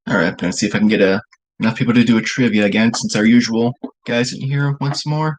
All right, gonna see if I can get enough people to do a trivia again, since our usual guys in here once more.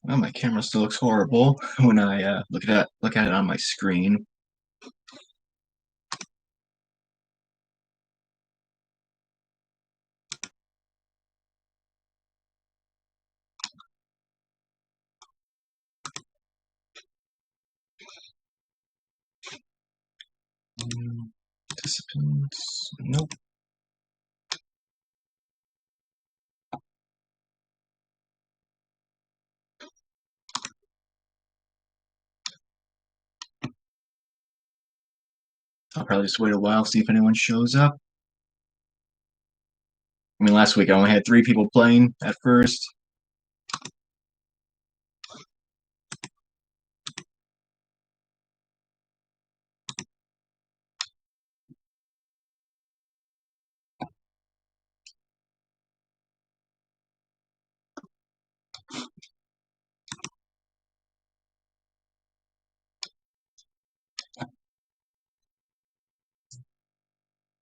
Well, my camera still looks horrible when I look at it on my screen. Participants, nope. I'll probably just wait a while, see if anyone shows up. I mean, last week I only had 3 people playing at first.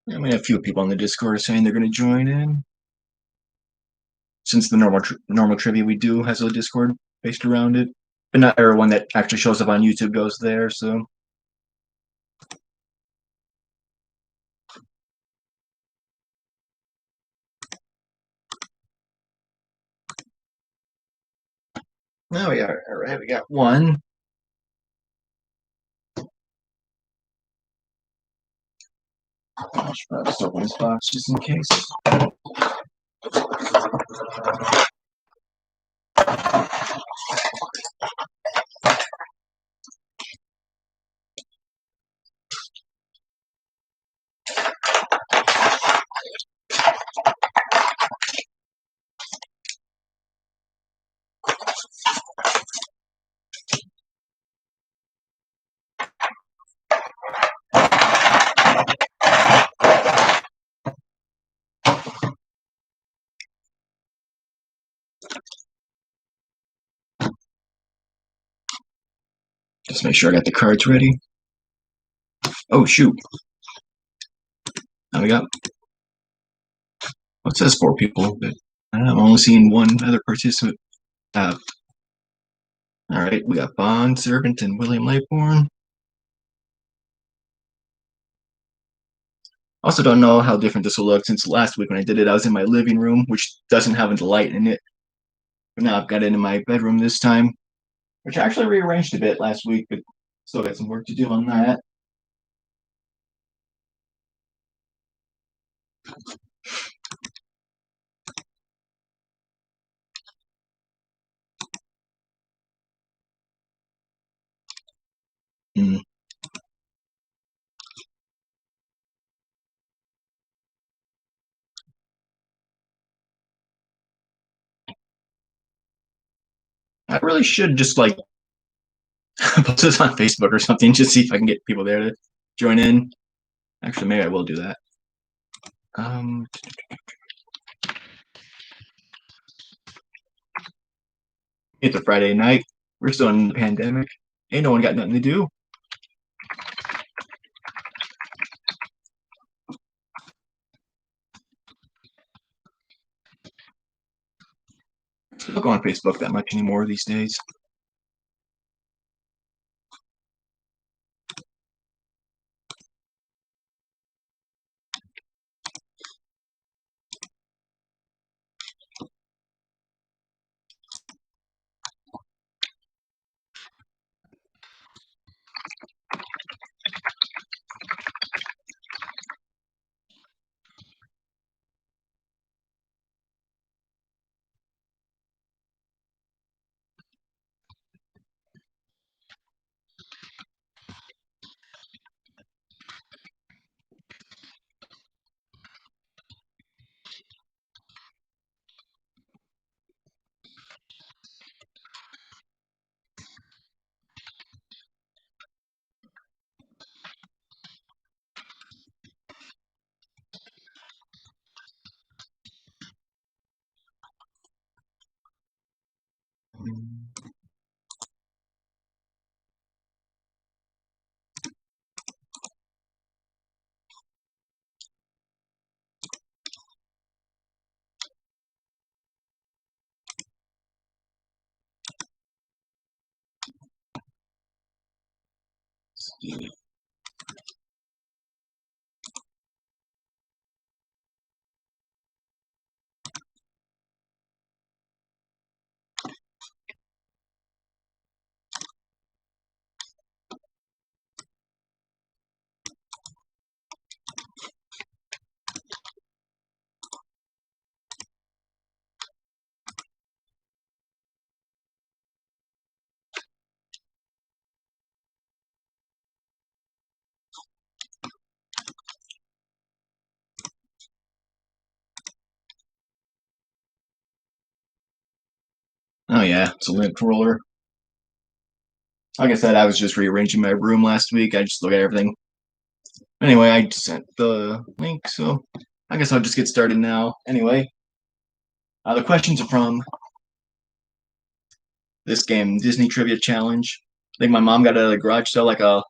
I mean, a few people on the Discord are saying they're going to join in. Since the normal trivia we do has a Discord based around it, but not everyone that actually shows up on YouTube goes there. So now we are all right. We got one. I should probably just open this box just in case. Just make sure I got the cards ready. Oh shoot! Now we got. Well, it says 4 people, but I'm only seeing one other participant. All right, we got Bond Servant and William Lightbourne. Also, don't know how different this will look since last week when I did it, I was in my living room, which doesn't have a light in it. But now I've got it in my bedroom this time, which I actually rearranged a bit last week, but still got some work to do on that. Mm. I really should just like post this on Facebook or something, just see if I can get people there to join in. Actually, maybe I will do that. It's a Friday night. We're still in the pandemic. Ain't no one got nothing to do. I don't go on Facebook that much anymore these days. Oh yeah, it's a lint roller. Like I said, I was just rearranging my room last week. I just look at everything. Anyway, I sent the link, so I guess I'll just get started now. Anyway, the questions are from this game, Disney Trivia Challenge. I think my mom got a garage sale, like a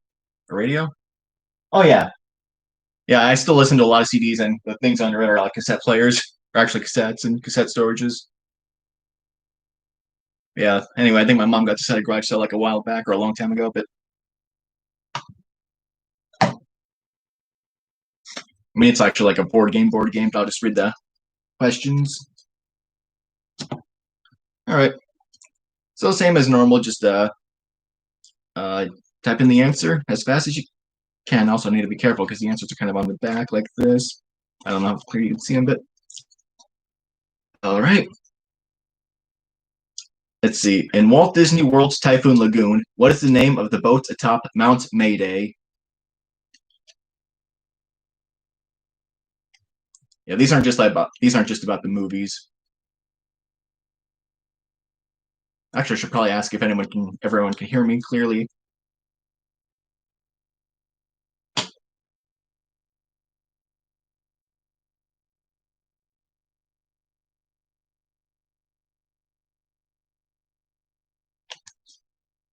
radio. Oh yeah, yeah. I still listen to a lot of CDs, and the things under it are like cassette players, or actually cassettes and cassette storages. Yeah. Anyway, I think my mom got this at a garage sale like a while back or a long time ago. But I mean, it's actually like a board game. Board game. But I'll just read the questions. All right. So same as normal. Just uh, type in the answer as fast as you can. Also need to be careful because the answers are kind of on the back like this. I don't know how clear you can see them, but all right. Let's see. In Walt Disney World's Typhoon Lagoon, what is the name of the boat atop Mount Mayday? Yeah, these aren't just about the movies. Actually, I should probably ask if everyone can hear me clearly.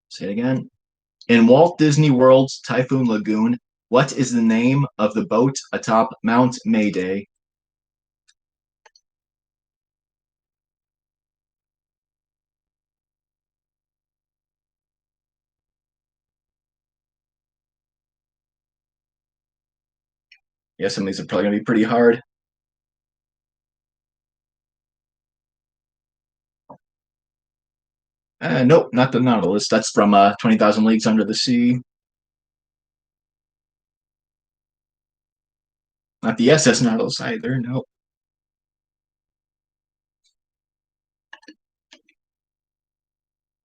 Say it again. In Walt Disney World's Typhoon Lagoon, what is the name of the boat atop Mount Mayday? Yeah, some of these are probably going to be pretty hard. Nope, not the Nautilus. That's from 20,000 Leagues Under the Sea. Not the SS Nautilus either. Nope.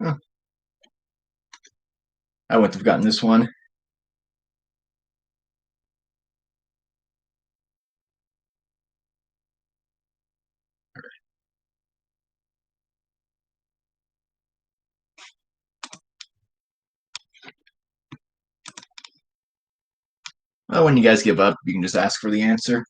Huh, I wouldn't have gotten this one. Well, when you guys give up, you can just ask for the answer.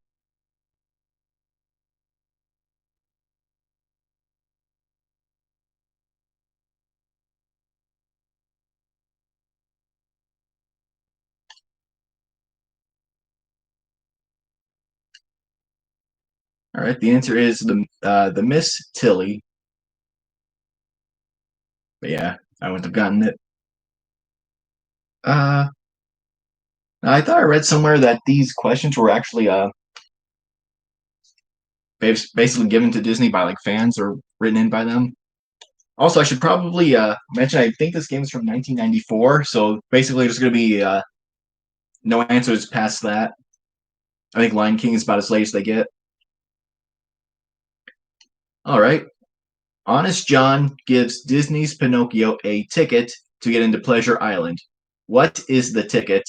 All right, the answer is the Miss Tilly. But yeah, I wouldn't have gotten it. Uh, I thought I read somewhere that these questions were actually basically given to Disney by like fans or written in by them. Also, I should probably mention I think this game is from 1994, so basically there's going to be no answers past that. I think Lion King is about as late as they get. All right. Honest John gives Disney's Pinocchio a ticket to get into Pleasure Island. What is the ticket?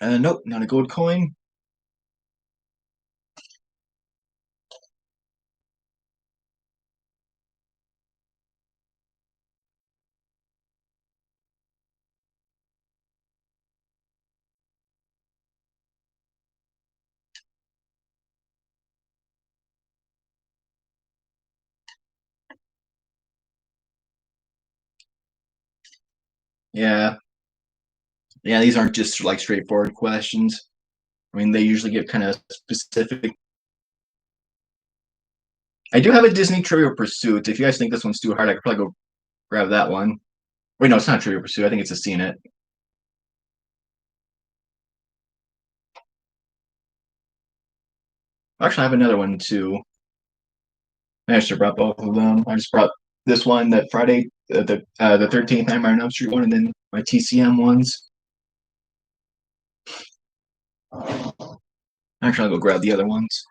Nope, not a gold coin. Yeah, yeah, these aren't just like straightforward questions. I mean, they usually get kind of specific. I do have a Disney Trivial Pursuit. If you guys think this one's too hard, I could probably go grab that one. Wait, no, it's not Trivial Pursuit. I think it's a Scene It. Actually, I have another one too. I should have brought both of them. I just brought this one, that Friday, the 13th Nightmare on Elm Street one, and then my TCM ones. Actually, I'll go grab the other ones.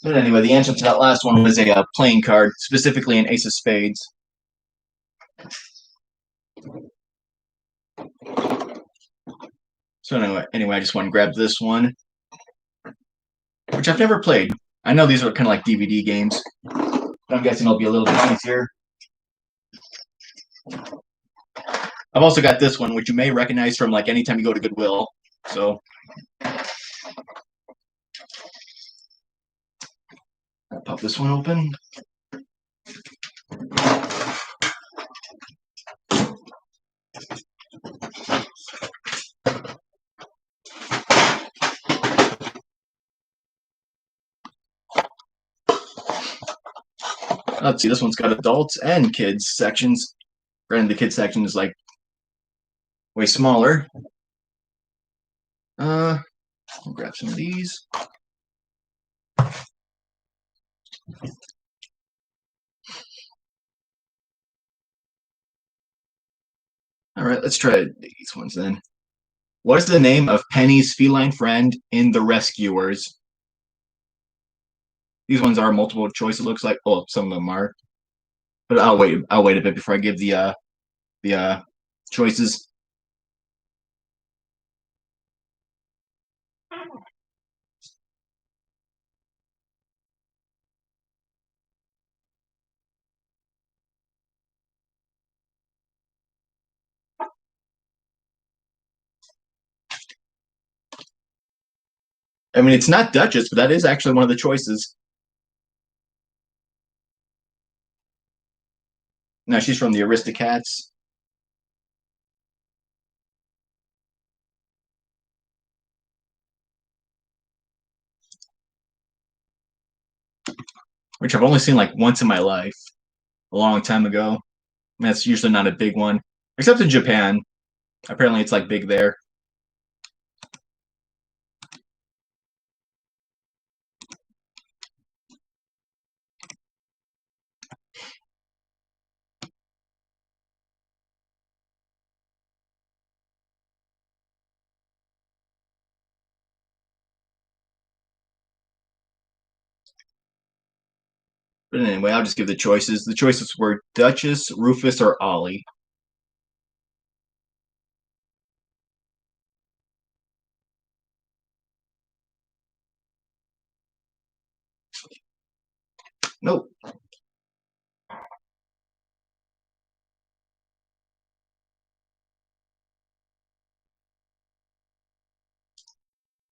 But anyway, the answer to that last one was a playing card, specifically an Ace of Spades. So anyway, I just want to grab this one, which I've never played. I know these are kind of like DVD games, but I'm guessing it'll be a little bit easier. I've also got this one, which you may recognize from like anytime you go to Goodwill. So I'll pop this one open. Let's see, this one's got adults and kids sections. Granted, the kids section is like way smaller. I'll grab some of these. All right, let's try these ones then. What is the name of Penny's feline friend in The Rescuers? These ones are multiple choice. It looks like. Oh, some of them are. But I'll wait. I'll wait a bit before I give the choices. I mean, it's not Duchess, but that is actually one of the choices. No, she's from the Aristocats, which I've only seen like once in my life, a long time ago. And that's usually not a big one, except in Japan. Apparently, it's like big there. But anyway, I'll just give the choices. The choices were Duchess, Rufus, or Ollie. Nope.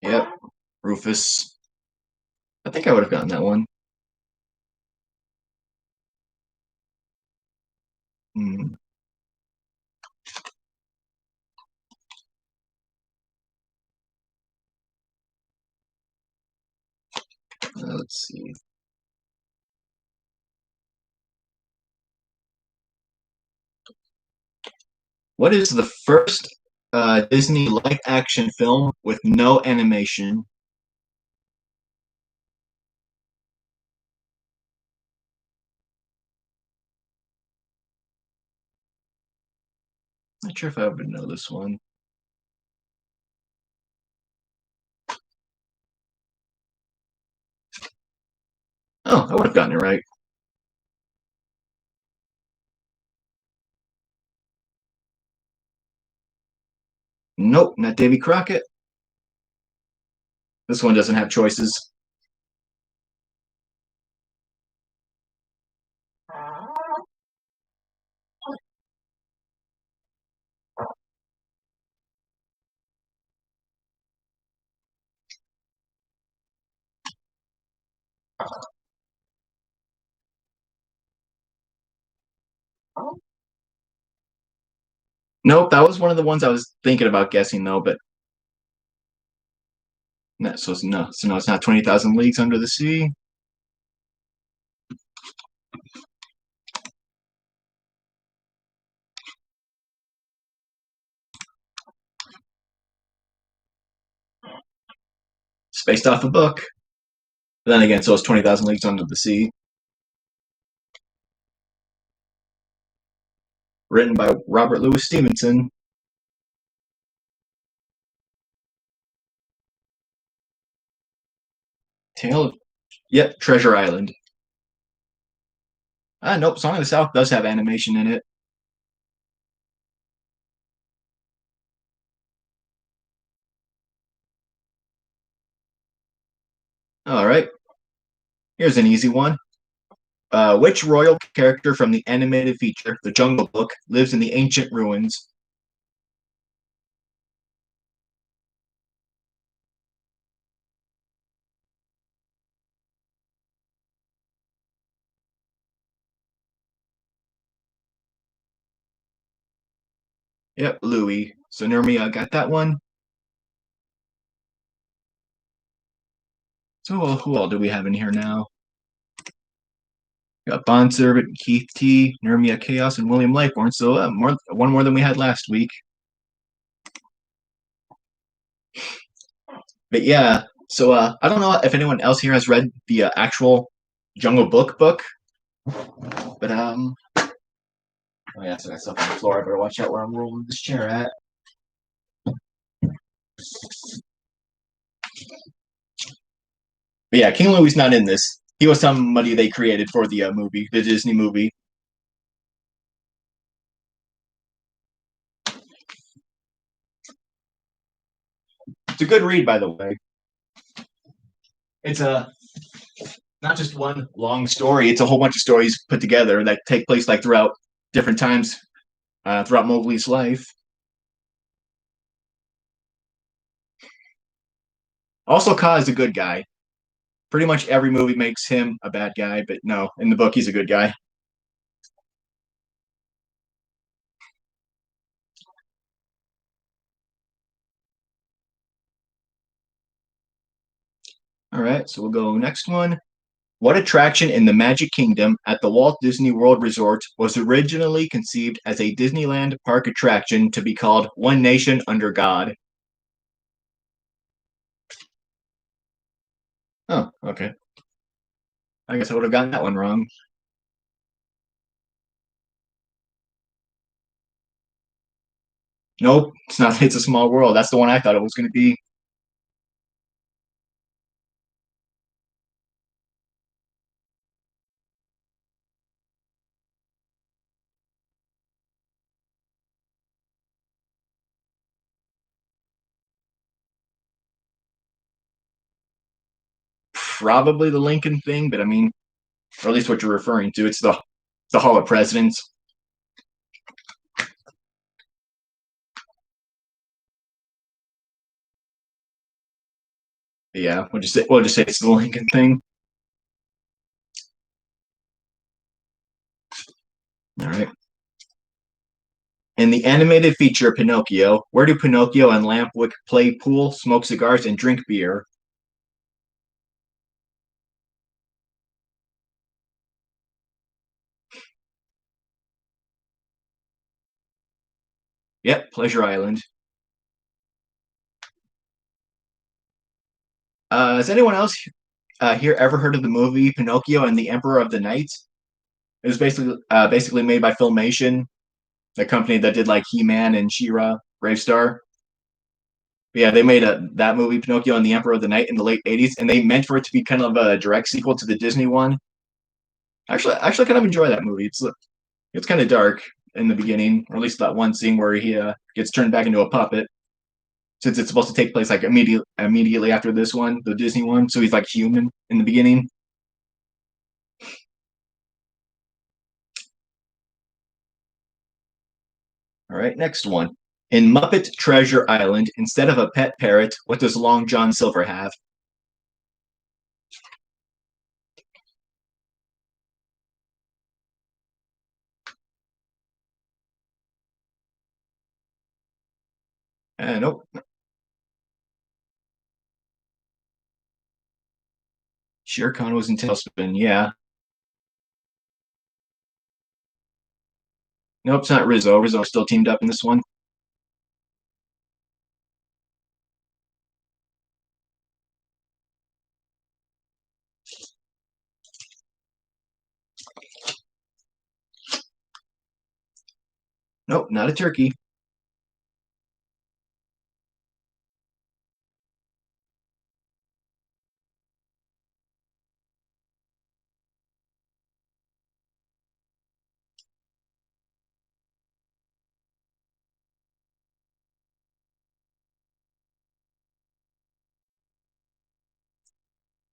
Yep. Rufus. I think I would have gotten that one. Hmm. Let's see. What is the first Disney live action film with no animation? Not sure if I would know this one. Oh, I would have gotten it right. Nope, not Davy Crockett. This one doesn't have choices. Nope, that was one of the ones I was thinking about guessing though, but no, so no, it's not 20,000 Leagues Under the Sea. It's based off a book. But then again, so it's 20,000 Leagues Under the Sea, written by Robert Louis Stevenson. Tale of, yep, Treasure Island. Nope, Song of the South does have animation in it. All right, here's an easy one. Which royal character from the animated feature, The Jungle Book, lives in the ancient ruins? Yep, Louis. So Nurmia got that one. So who all do we have in here now? We got Bond Servant, Keith T, Nurmia Chaos, and William Lightborn. So one more than we had last week. But yeah, so I don't know if anyone else here has read the actual Jungle book, but oh yeah, so I got stuff on the floor. I better watch out where I'm rolling this chair at. But yeah, King Louis not in this. He was somebody they created for the movie, the Disney movie. It's a good read, by the way. It's a not just one long story. It's a whole bunch of stories put together that take place like throughout different times throughout Mowgli's life. Also, Ka is a good guy. Pretty much every movie makes him a bad guy, but no, in the book he's a good guy. All right, so we'll go next one. What attraction in the Magic Kingdom at the Walt Disney World Resort was originally conceived as a Disneyland park attraction to be called One Nation Under God? Oh, okay. I guess I would have gotten that one wrong. Nope, it's not. It's a Small World. That's the one I thought it was going to be. Probably the Lincoln thing, but I mean, or at least what you're referring to. It's the Hall of Presidents. Yeah, we'll just say it's the Lincoln thing. All right. In the animated feature Pinocchio, where do Pinocchio and Lampwick play pool, smoke cigars, and drink beer? Yep, Pleasure Island. Has anyone else here ever heard of the movie Pinocchio and the Emperor of the Night? It was basically made by Filmation, the company that did like He-Man and She-Ra, Brave Star. But yeah, they made that movie Pinocchio and the Emperor of the Night in the late '80s, and they meant for it to be kind of a direct sequel to the Disney one. Actually, kind of enjoy that movie. It's kind of dark in the beginning, or at least that one scene where he gets turned back into a puppet. Since it's supposed to take place like immediately after this one, the Disney one, so he's like human in the beginning. All right, next one. In Muppet Treasure Island, instead of a pet parrot, what does Long John Silver have? Nope. Shere Khan was in Tailspin. Yeah. Nope, it's not Rizzo. Rizzo still teamed up in this one. Nope, not a turkey.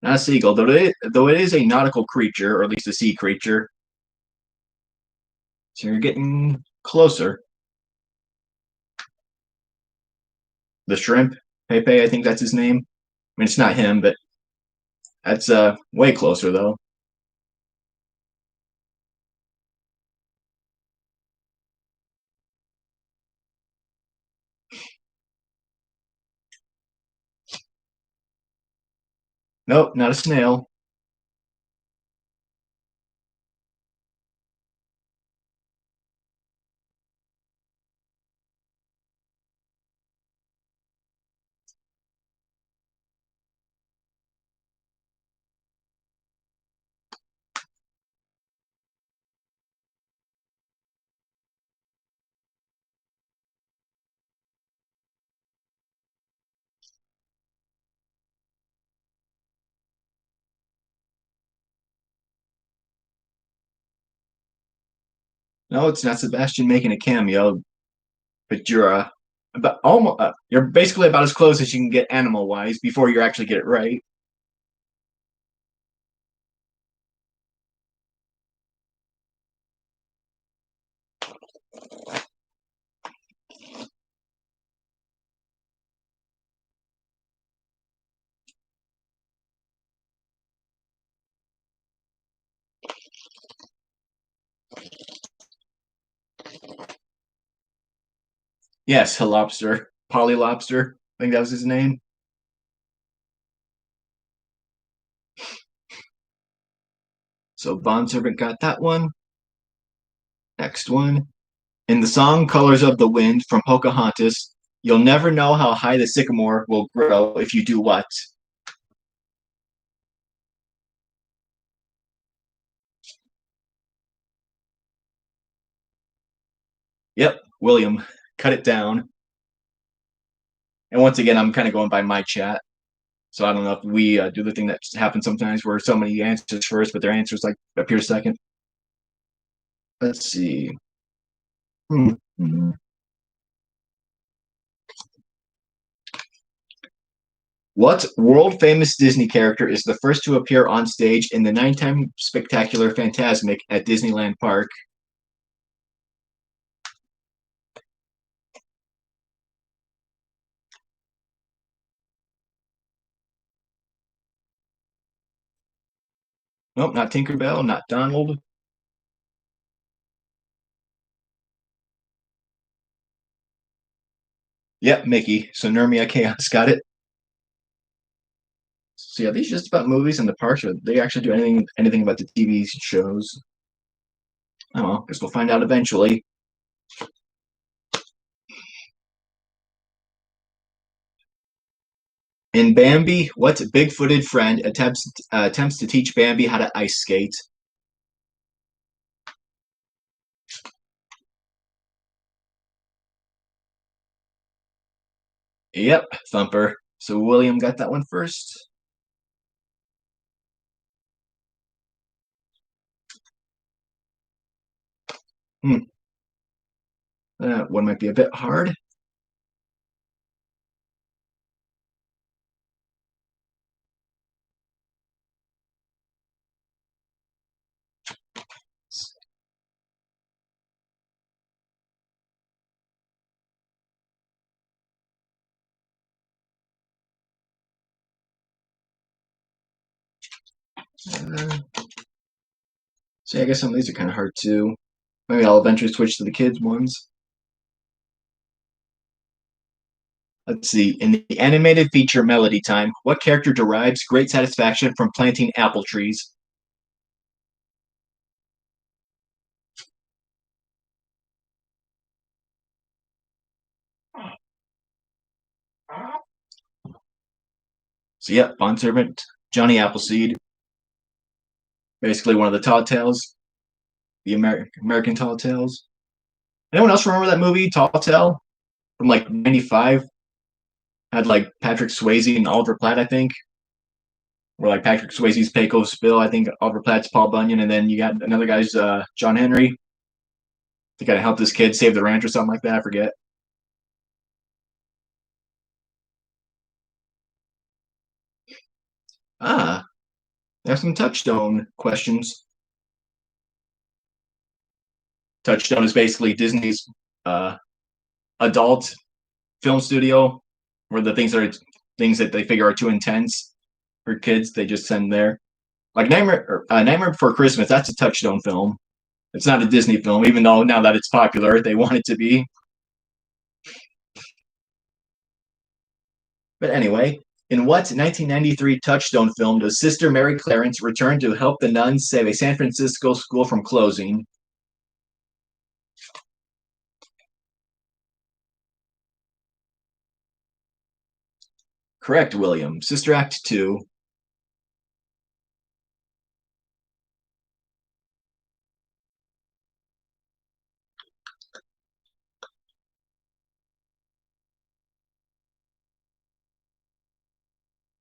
Not a seagull, though it is a nautical creature, or at least a sea creature. So you're getting closer. The shrimp, Pepe, I think that's his name. I mean, it's not him, but that's way closer though. Nope, not a snail. No, it's not Sebastian making a cameo, but you're basically about as close as you can get animal wise before you actually get it right. Yes, a lobster. Polly Lobster. I think that was his name. So Bondservant got that one. Next one. In the song Colors of the Wind from Pocahontas, you'll never know how high the sycamore will grow if you do what? Yep, William. Cut it down. And once again, I'm kind of going by my chat. So I don't know if we do the thing that happens sometimes where somebody answers first, but their answers like appear second. Let's see. Hmm. What world famous Disney character is the first to appear on stage in the nighttime spectacular Phantasmic at Disneyland Park? Nope, not Tinkerbell, not Donald. Yep, Mickey. So Nermia Chaos got it. So yeah, these just about movies and the parks, or they actually do anything about the TV shows? I don't know. Guess we'll find out eventually. In Bambi, what big-footed friend attempts to teach Bambi how to ice skate? Yep, Thumper. So William got that one first. Hmm. That one might be a bit hard. Uh, I guess some of these are kind of hard too. Maybe I'll eventually switch to the kids ones. Let's see. In the animated feature Melody Time, what character derives great satisfaction from planting apple trees? So yeah, bondservant Johnny Appleseed, basically one of the Tall Tales, the American Tall Tales. Anyone else remember that movie Tall Tale from like '95? Had like Patrick Swayze and Oliver Platt, I think. Where like Patrick Swayze's Pecos Bill, I think Oliver Platt's Paul Bunyan, and then you got another guy's John Henry to kind of help this kid save the ranch or something like that. I forget. Ah, there's some Touchstone questions. Touchstone is basically Disney's uh, adult film studio, where the things that they figure are too intense for kids, they just send there. Like Nightmare Before Christmas, that's a Touchstone film. It's not a Disney film, even though now that it's popular, they want it to be. But anyway, in what 1993 Touchstone film does Sister Mary Clarence return to help the nuns save a San Francisco school from closing? Correct, William. Sister Act 2.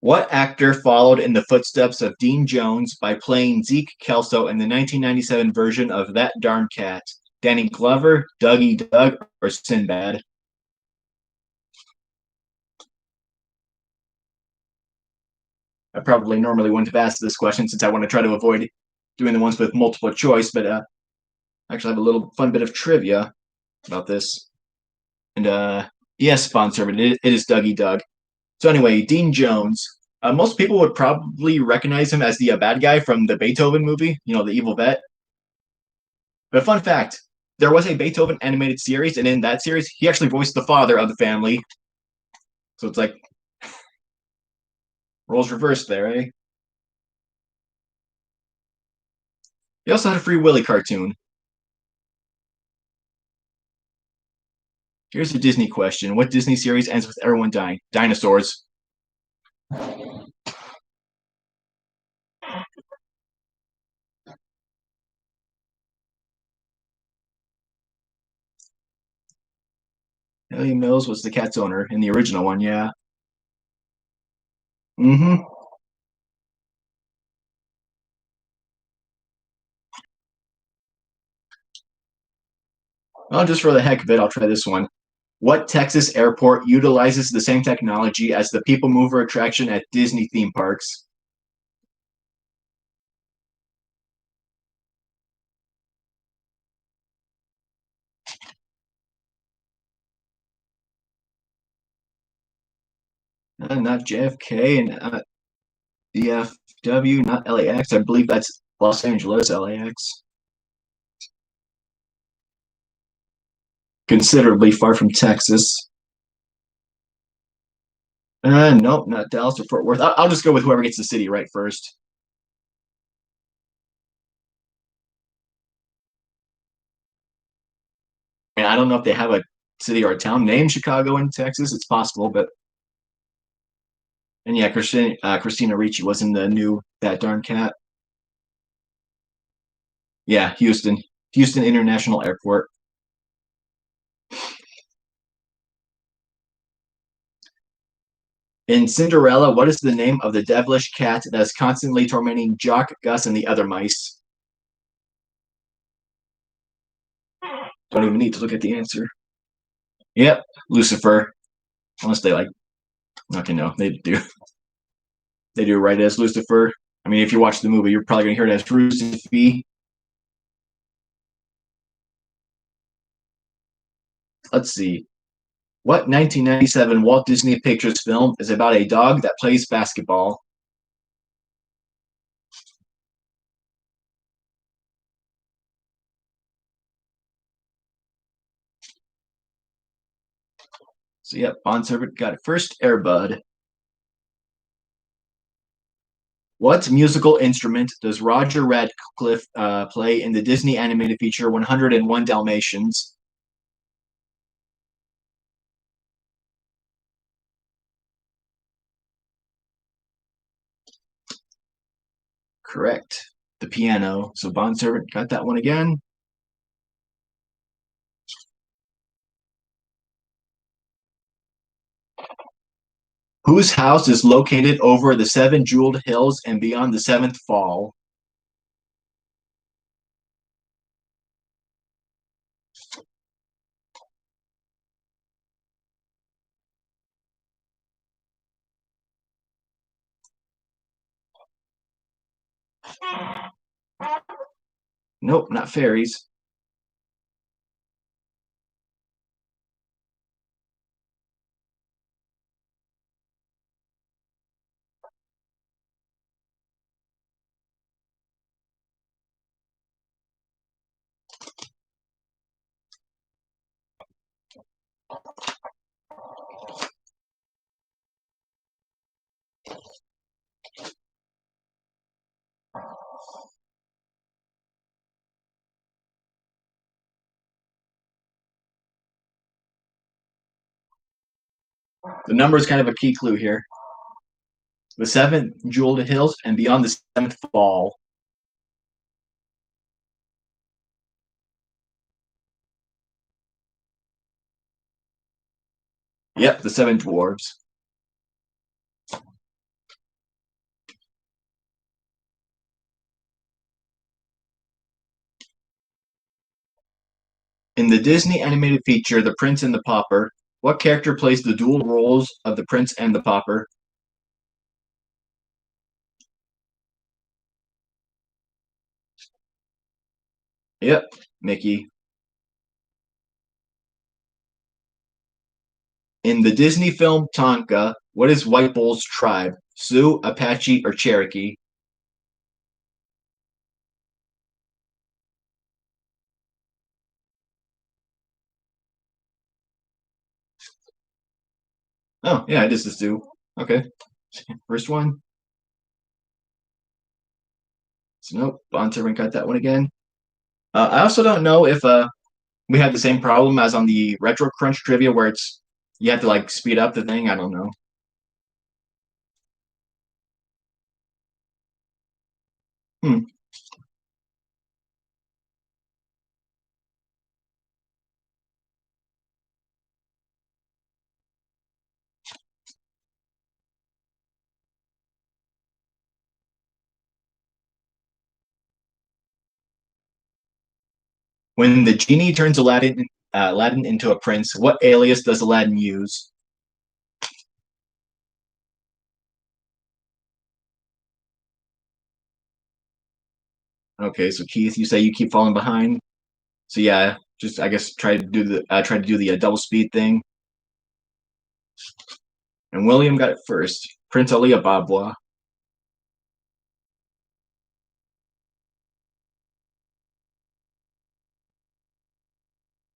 What actor followed in the footsteps of Dean Jones by playing Zeke Kelso in the 1997 version of That Darn Cat? Danny Glover, Dougie Doug, or Sinbad? I probably normally wouldn't have asked this question since I want to try to avoid doing the ones with multiple choice, but actually I have a little fun bit of trivia about this. And yes, sponsor, but it is Dougie Doug. So anyway, Dean Jones. Most people would probably recognize him as the bad guy from the Beethoven movie, you know, the evil vet. But fun fact, there was a Beethoven animated series, and in that series, he actually voiced the father of the family. So it's like roles reversed there, eh? He also had a Free Willy cartoon. Here's a Disney question. What Disney series ends with everyone dying? Dinosaurs. Ellie Mills was the cat's owner in the original one, yeah. Mm-hmm. Well, just for the heck of it, I'll try this one. What Texas airport utilizes the same technology as the People Mover attraction at Disney theme parks? Not JFK and DFW, not LAX. I believe that's Los Angeles, LAX. Considerably far from Texas. Nope, not Dallas or Fort Worth. I'll just go with whoever gets the city right first. I mean, I don't know if they have a city or a town named Chicago in Texas. It's possible, but and yeah, Christina Ricci was in the new That Darn Cat. Yeah, Houston International Airport. In Cinderella, what is the name of the devilish cat that is constantly tormenting Jock, Gus, and the other mice? Don't even need to look at the answer. Yep, Lucifer. Unless they like, okay, no, they do. They do right as Lucifer. I mean, if you watch the movie, you're probably gonna hear it as Lucifer. Let's see. What 1997 Walt Disney Pictures film is about a dog that plays basketball? So, yep, Bond Servant got it first. Airbud. What musical instrument does Roger Radcliffe play in the Disney animated feature 101 Dalmatians? Correct. The piano. So Bond Servant got that one again. Whose house is located over the seven jeweled hills and beyond the seventh fall? Nope, not fairies. The number is kind of a key clue here. The seven jeweled hills and beyond the seventh fall. Yep, the seven dwarves. In the Disney animated feature The Prince and the Pauper, what character plays the dual roles of the prince and the pauper? Yep, Mickey. In the Disney film Tonka, what is White Bull's tribe? Sioux, Apache, or Cherokee? Oh, yeah, it is the zoo. Okay. First one. So nope, on to cut that one again. I also don't know if we had the same problem as on the Retro Crunch trivia where it's you have to like speed up the thing. I don't know. Hmm. When the genie turns Aladdin into a prince, what alias does Aladdin use? Okay, so Keith, you say you keep falling behind. So yeah, just I guess try to do the double speed thing. And William got it first. Prince Ali Ababwa.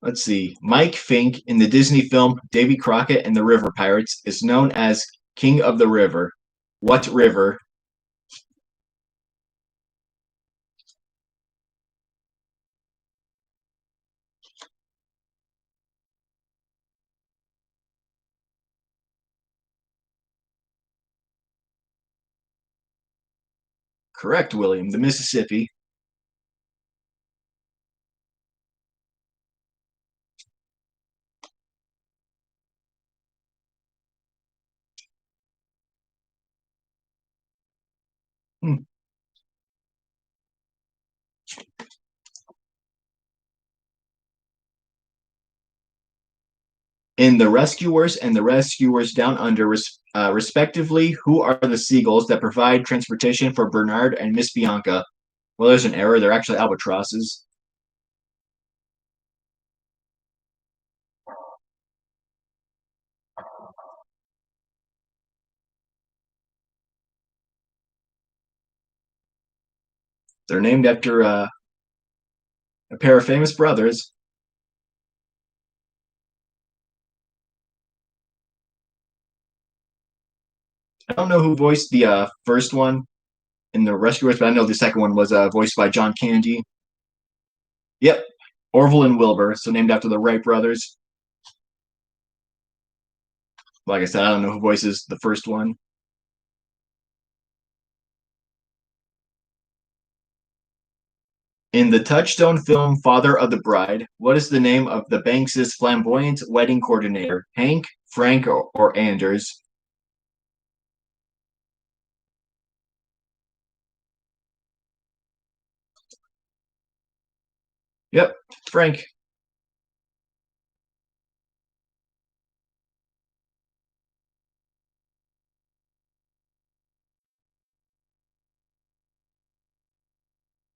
Let's see. Mike Fink in the Disney film Davy Crockett and the River Pirates is known as King of the River. What river? Correct, William. The Mississippi. Hmm. In The Rescuers and The Rescuers Down Under, respectively, who are the seagulls that provide transportation for Bernard and Miss Bianca? Well, there's an error. They're actually albatrosses. They're named after a pair of famous brothers. I don't know who voiced the first one in The Rescuers, but I know the second one was voiced by John Candy. Yep, Orville and Wilbur, so named after the Wright brothers. Like I said, I don't know who voices the first one. In the Touchstone film Father of the Bride, what is the name of the Banks' flamboyant wedding coordinator? Hank, Frank, or Anders? Yep, Frank.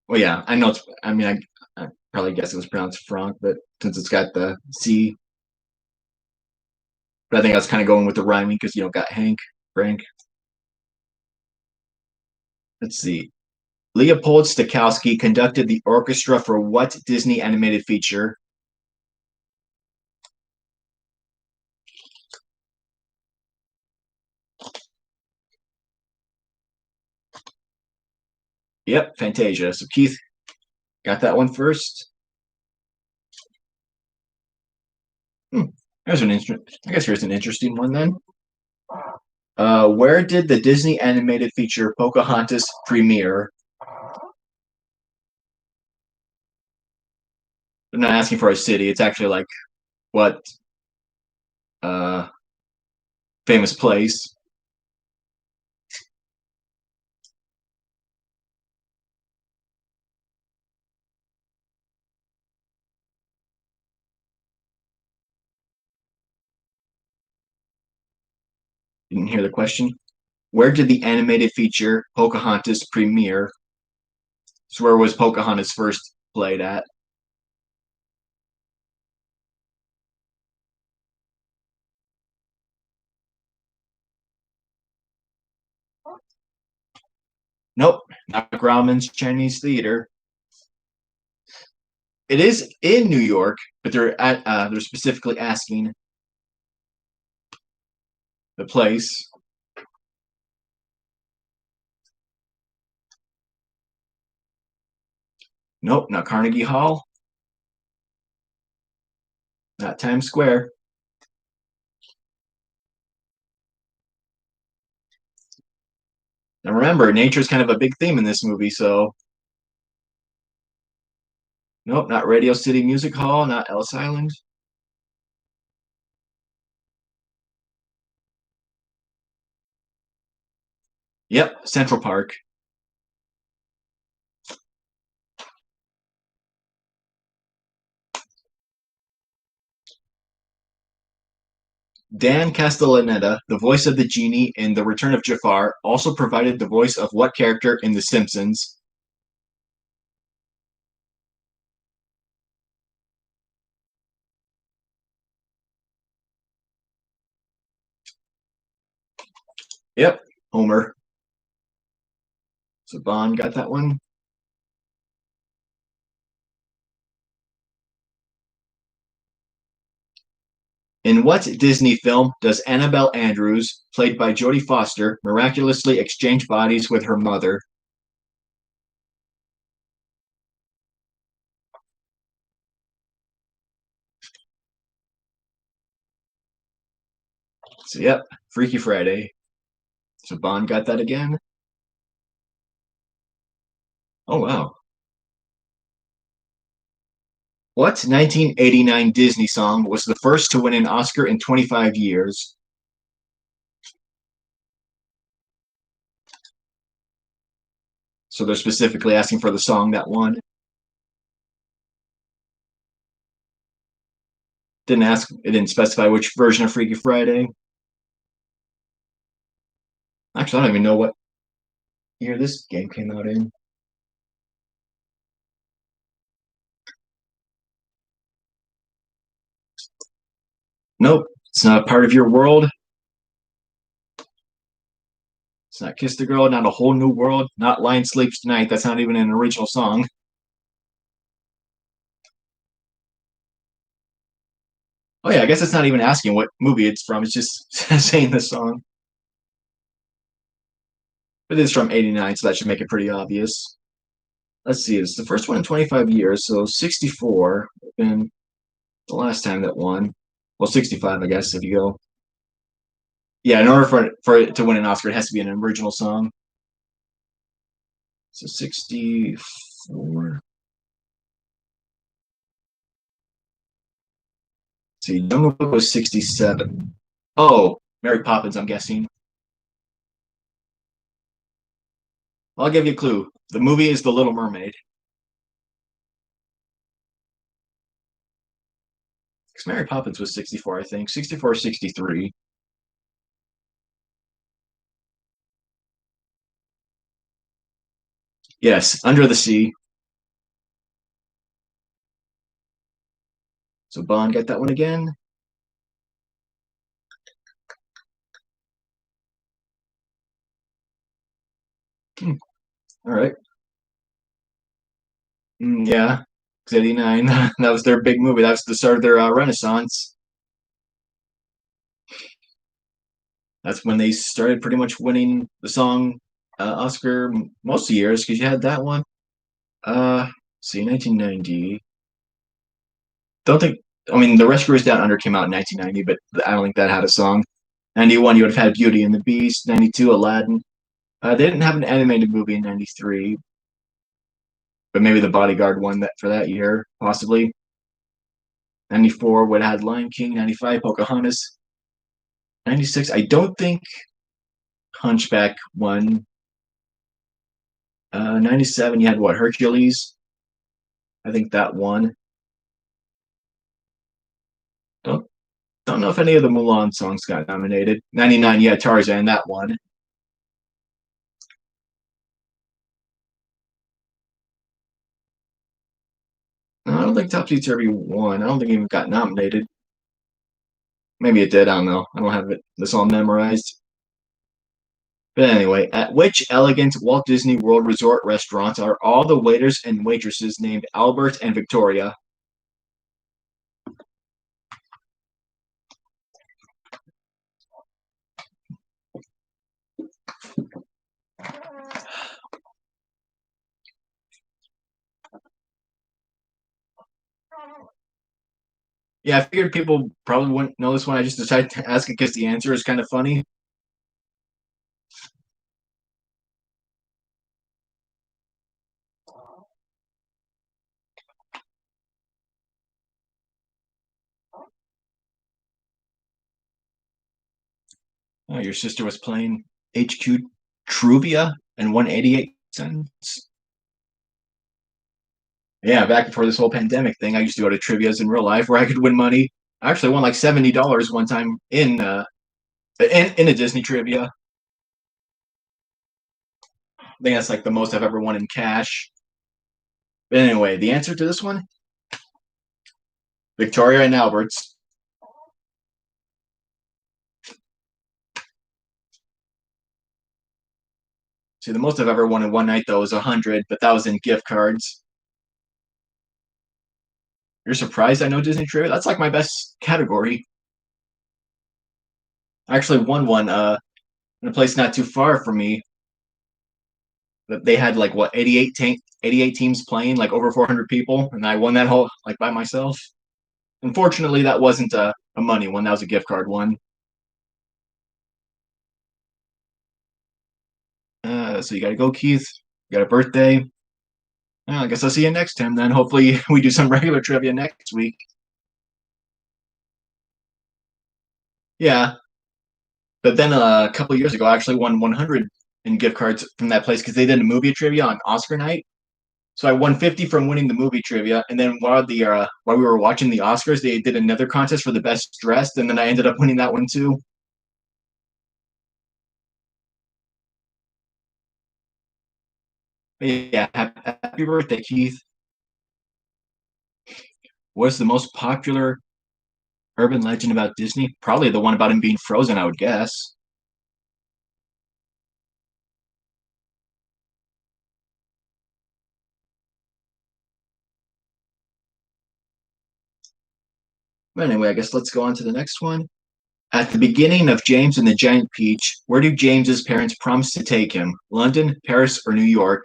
Well, yeah, I know it's. I mean, I probably guess it was pronounced Frank, but since it's got the C, but I think I was kind of going with the rhyming because got Hank, Frank. Let's see. Leopold Stokowski conducted the orchestra for what Disney animated feature? Yep, Fantasia. So Keith got that one first. Hmm. There's an interesting. I guess here's an interesting one then. Where did the Disney animated feature Pocahontas premiere? I'm not asking for a city. It's actually like what uh, famous place. Didn't hear the question. Where did the animated feature Pocahontas premiere? So where was Pocahontas first played at? Nope, not Grauman's Chinese Theater. It is in New York, but they're specifically asking. The place. Nope, not Carnegie Hall. Not Times Square. And remember, nature is kind of a big theme in this movie, so nope, not Radio City Music Hall, not Ellis Island. Yep, Central Park. Dan Castellaneta, the voice of the genie in The Return of Jafar, also provided the voice of what character in The Simpsons? Yep, Homer. So Bond got that one. In what Disney film does Annabelle Andrews, played by Jodie Foster, miraculously exchange bodies with her mother? So, yep, Freaky Friday. So Bond got that again. Oh, wow. What 1989 Disney song was the first to win an Oscar in 25 years? So they're specifically asking for the song that won. Didn't ask, it didn't specify which version of Freaky Friday. Actually, I don't even know what year this game came out in. Nope, it's not a part of your world. It's not Kiss the Girl, not a whole new world, not Lion Sleeps Tonight. That's not even an original song. Oh yeah, I guess it's not even asking what movie it's from. It's just saying the song. But it is from '89, so that should make it pretty obvious. Let's see, it's the first one in 25 years, so 64 been the last time that won. Well, 65, I guess, if you go. Yeah, in order for it to win an Oscar, it has to be an original song. So 64. See, Jungle Book was 67. Oh, Mary Poppins, I'm guessing. I'll give you a clue. The movie is The Little Mermaid. Because Mary Poppins was 64, I think. 64 or 63. Yes, Under the Sea. So Bond got that one again. Hmm, all right. Yeah, 89. That was their big movie. That was the start of their renaissance. That's when they started pretty much winning the song Oscar most of the years because you had that one. See, 1990. Don't think. I mean, The Rescuers Down Under came out in 1990, but I don't think that had a song. 91, you would have had Beauty and the Beast. 92, Aladdin. They didn't have an animated movie in 93, but maybe The Bodyguard won that for that year, possibly. 94 would have had Lion King. 95, Pocahontas. 96, I don't think Hunchback won. 97, you had what, Hercules? I think that won. Don't don't know if any of the Mulan songs got nominated. 99, you had Tarzan, that won. No, I don't think Top Topsy Turvy won. I don't think it even got nominated. Maybe it did. I don't know. I don't have it this all memorized. But anyway, at which elegant Walt Disney World Resort restaurant are all the waiters and waitresses named Albert and Victoria? Yeah, I figured people probably wouldn't know this one. I just decided to ask it because the answer is kind of funny. Oh, your sister was playing HQ Truvia and won 88 cents. Yeah, back before this whole pandemic thing, I used to go to trivia's in real life where I could win money. I actually won like $70 one time in a Disney trivia. I think that's like the most I've ever won in cash. But anyway, the answer to this one, Victoria and Albert's. See, the most I've ever won in one night though was 100, but that was in gift cards. You're surprised I know Disney trivia? That's like my best category. I actually won one in a place not too far from me. That they had like what 88 teams playing, like over 400 people, and I won that whole like by myself. Unfortunately, that wasn't a money one. That was a gift card one. So you got to go, Keith. You got a birthday. I guess I'll see you next time then. Hopefully, we do some regular trivia next week. Yeah, but then a couple years ago, I actually won 100 in gift cards from that place because they did a movie trivia on Oscar night. So I won 50 from winning the movie trivia, and then while we were watching the Oscars, they did another contest for the best dressed, and then I ended up winning that one too. But yeah, happy birthday, Keith. What's the most popular urban legend about Disney? Probably the one about him being frozen, I would guess. But anyway, I guess let's go on to the next one. At the beginning of James and the Giant Peach, where do James's parents promise to take him? London, Paris, or New York?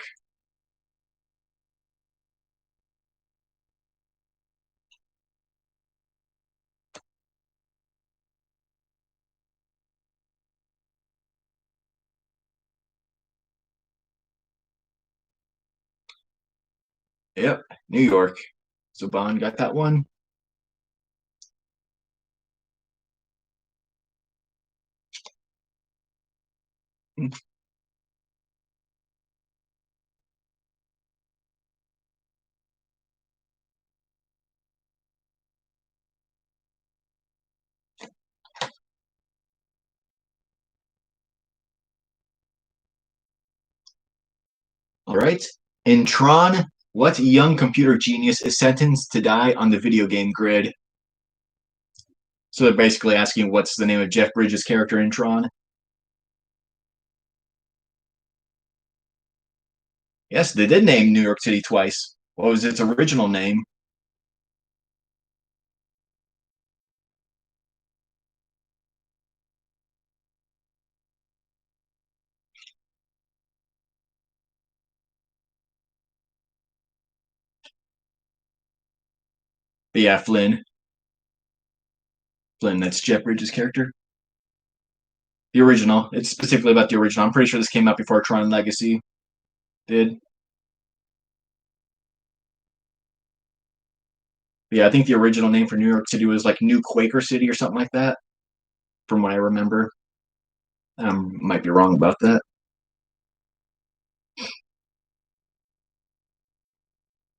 Yep, New York. So Bond got that one. All right. In Tron, what young computer genius is sentenced to die on the video game grid? So they're basically asking what's the name of Jeff Bridges' character in Tron? Yes, they did name New York City twice. What was its original name? But yeah, Flynn. Flynn, that's Jeff Bridges' character. The original. It's specifically about the original. I'm pretty sure this came out before Tron Legacy did. But yeah, I think the original name for New York City was like New Quaker City or something like that, from what I remember. Might be wrong about that.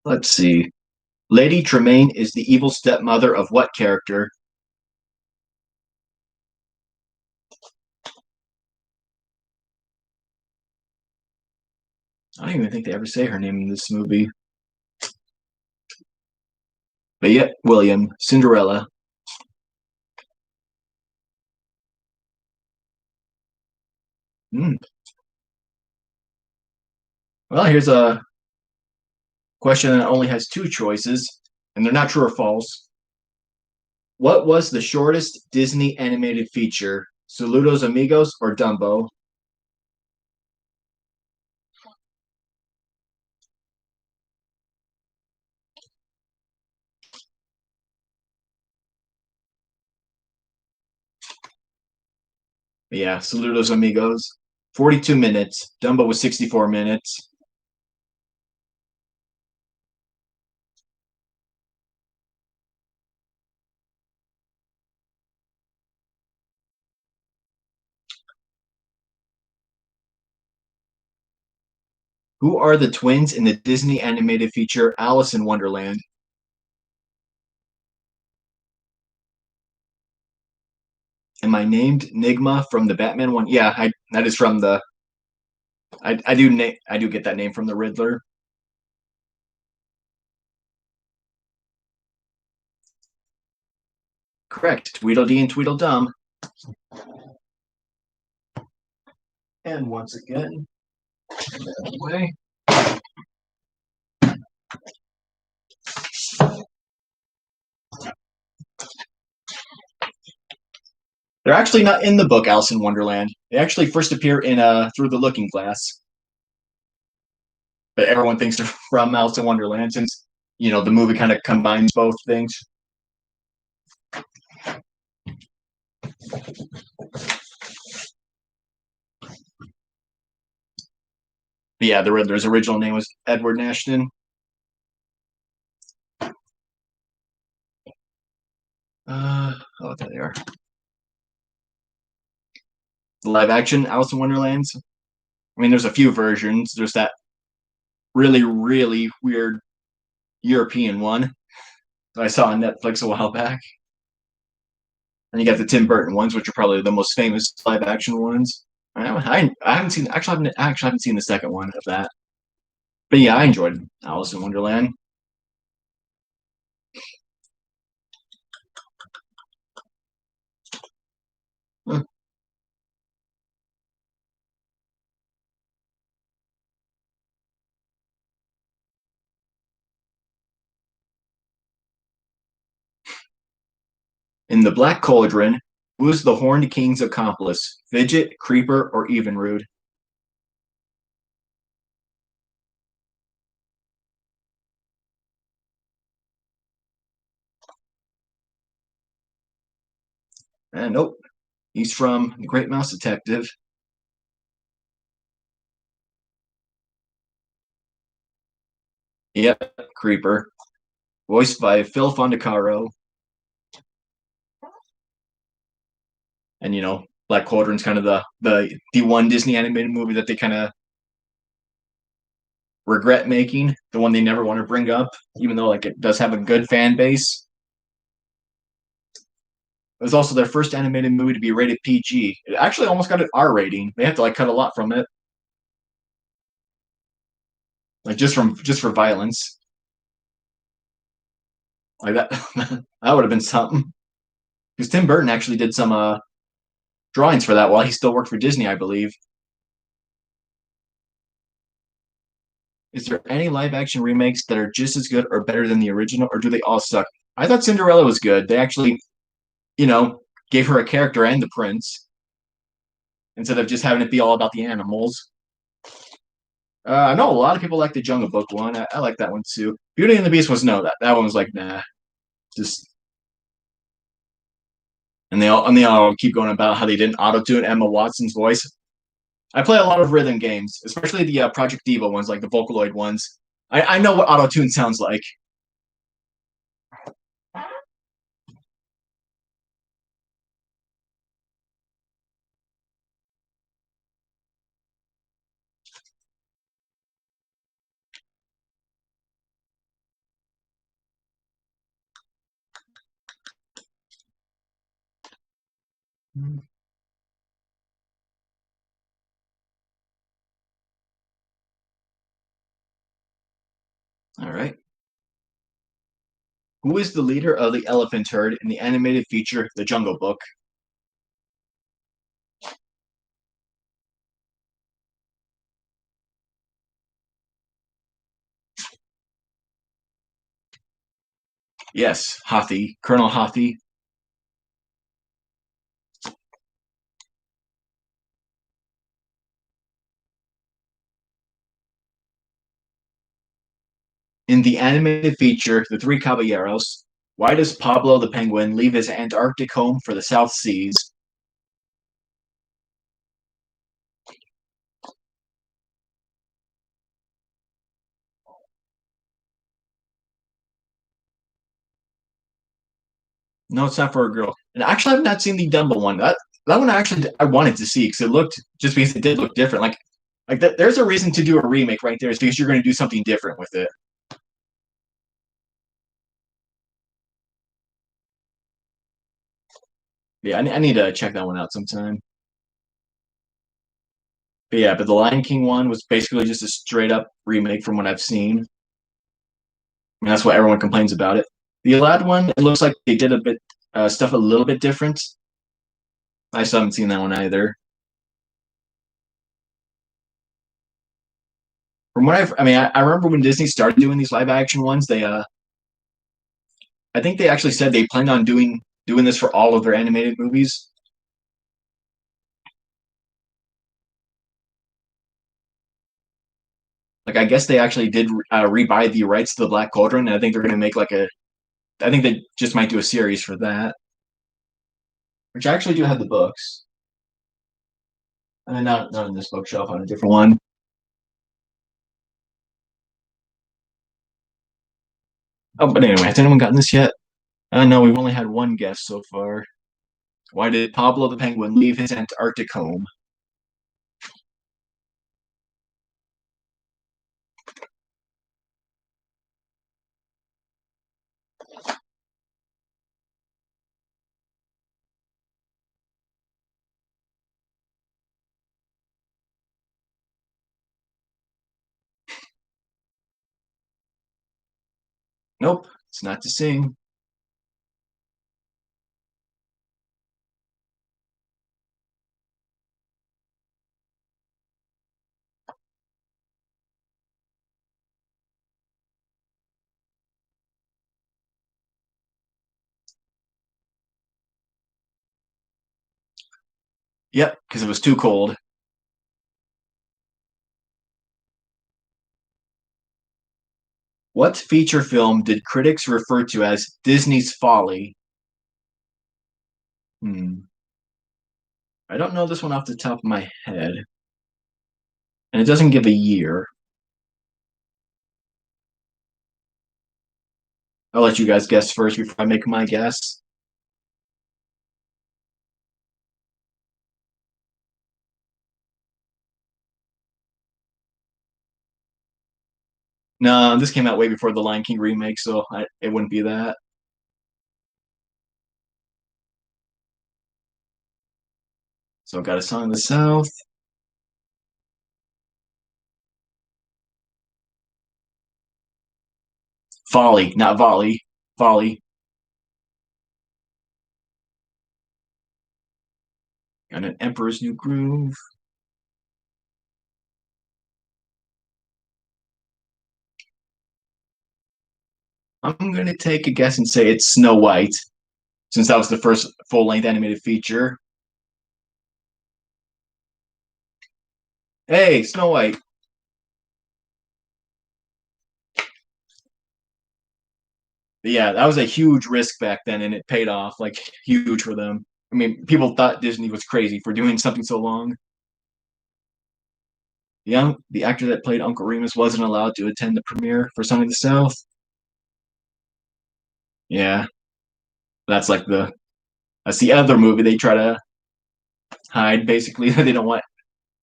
Let's see. Lady Tremaine is the evil stepmother of what character? I don't even think they ever say her name in this movie. But yet, William, Cinderella. Hmm. Well, here's a question that only has two choices, and they're not true or false. What was the shortest Disney animated feature? Saludos Amigos or Dumbo? But yeah, Saludos Amigos. 42 minutes. Dumbo was 64 minutes. Who are the twins in the Disney animated feature Alice in Wonderland? Am I named Nygma from the Batman one? Yeah, that is from the. I do get that name from the Riddler. Correct. Tweedledee and Tweedledum. And once again, way. They're actually not in the book Alice in Wonderland. They actually first appear in Through the Looking Glass. But everyone thinks they're from Alice in Wonderland since the movie kind of combines both things. But yeah, the Riddler's original name was Edward Nashton. Oh, there they are. The live action Alice in Wonderland. I mean, there's a few versions. There's that really, really weird European one that I saw on Netflix a while back. And you got the Tim Burton ones, which are probably the most famous live action ones. I haven't seen I actually haven't seen the second one of that. But yeah, I enjoyed Alice in Wonderland. Huh. In the Black Cauldron, who is the Horned King's accomplice? Fidget, Creeper, or Evenrude? Nope. He's from The Great Mouse Detective. Yep, Creeper. Voiced by Phil Fondacaro. And Black Cauldron's kind of the one Disney animated movie that they kind of regret making, the one they never want to bring up, even though it does have a good fan base. It was also their first animated movie to be rated PG. It actually almost got an R rating. They had to cut a lot from it, just for violence. Like that, that would have been something. Because Tim Burton actually did some drawings for that while he still worked for Disney, I believe. Is there any live action remakes that are just as good or better than the original, or do they all suck? I thought Cinderella was good. They actually, you know, gave her a character and the prince instead of just having it be all about the animals. I know a lot of people like the Jungle Book one. I like that one too. Beauty and the Beast was no, that one was like nah, just and they all keep going about how they didn't auto tune Emma Watson's voice. I play a lot of rhythm games, especially the Project Diva ones, like the Vocaloid ones. I know what auto tune sounds like. All right. Who is the leader of the elephant herd in the animated feature The Jungle Book? Yes, Hathi, Colonel Hathi. In the animated feature The Three Caballeros, why does Pablo the penguin leave his Antarctic home for the South Seas? No, it's not for a girl. And actually, I've not seen the Dumbo one. That one actually I wanted to see because it looked just because it did look different. Like that, there's a reason to do a remake right there. Is because you're going to do something different with it. Yeah, I need to check that one out sometime. But yeah, but the Lion King one was basically just a straight up remake from what I've seen. I mean, that's what everyone complains about it. The Aladdin one, it looks like they did a bit stuff a little bit different. I still haven't seen that one either. From what I mean, I remember when Disney started doing these live action ones. I think they actually said they planned on doing this for all of their animated movies. Like, I guess they actually did rebuy the rights to the Black Cauldron, and I think they're going to make like a. I think they just might do a series for that, which I actually do have the books. I mean, not in this bookshelf, on a different one. Oh, but anyway, has anyone gotten this yet? No, we've only had one guest so far. Why did Pablo the Penguin leave his Antarctic home? Nope, it's not to sing. Yep, because it was too cold. What feature film did critics refer to as Disney's Folly? Hmm. I don't know this one off the top of my head, and it doesn't give a year. I'll let you guys guess first before I make my guess. No, this came out way before the Lion King remake, so it wouldn't be that. So got a song in the South. Folly, not volley. Folly. And an Emperor's New Groove. I'm gonna take a guess and say it's Snow White, since that was the first full length animated feature. Hey, Snow White. But yeah, that was a huge risk back then, and it paid off like huge for them. I mean, people thought Disney was crazy for doing something so long. The actor that played Uncle Remus wasn't allowed to attend the premiere for Song of the South. Yeah, that's the other movie they try to hide. Basically, they don't want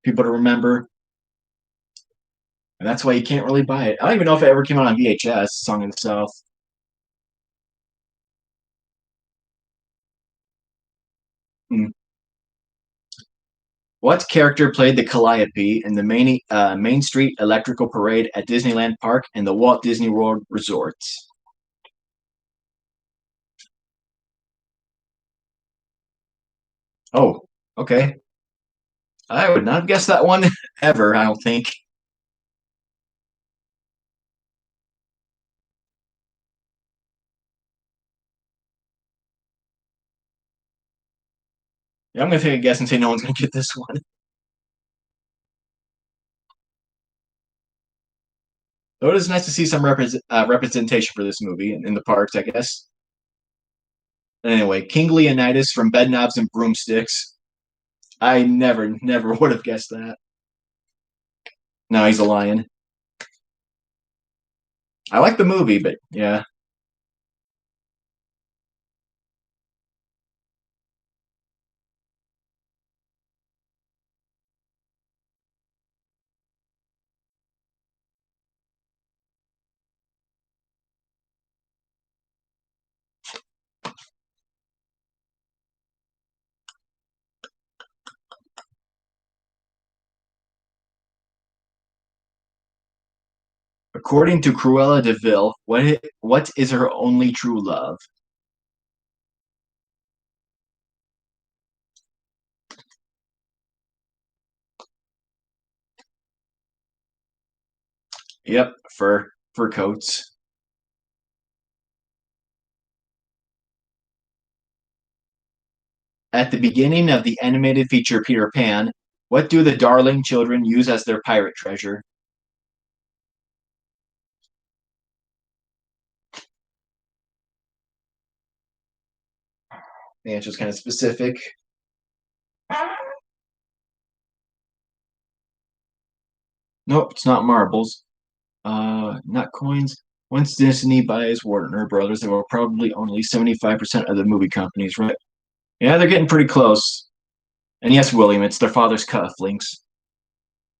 people to remember, and that's why you can't really buy it. I don't even know if it ever came out on VHS. Song of the South. Hmm. What character played the Calliope in the Main Street Electrical Parade at Disneyland Park and the Walt Disney World Resorts? Oh, okay. I would not have guessed that one ever, I don't think. Yeah, I'm going to take a guess and say no one's going to get this one. Though it is nice to see some representation for this movie in the parks, I guess. Anyway, King Leonidas from Bedknobs and Broomsticks. I never would have guessed that. No, he's a lion. I like the movie, but yeah. According to Cruella de Vil, what is her only true love? Yep, fur coats. At the beginning of the animated feature Peter Pan, what do the Darling children use as their pirate treasure? The answer is kind of specific. Nope, it's not marbles. Not coins. Once Disney buys Warner Brothers, they will probably own at least 75% of the movie companies, right? Yeah, they're getting pretty close. And yes, William, it's their father's cufflinks.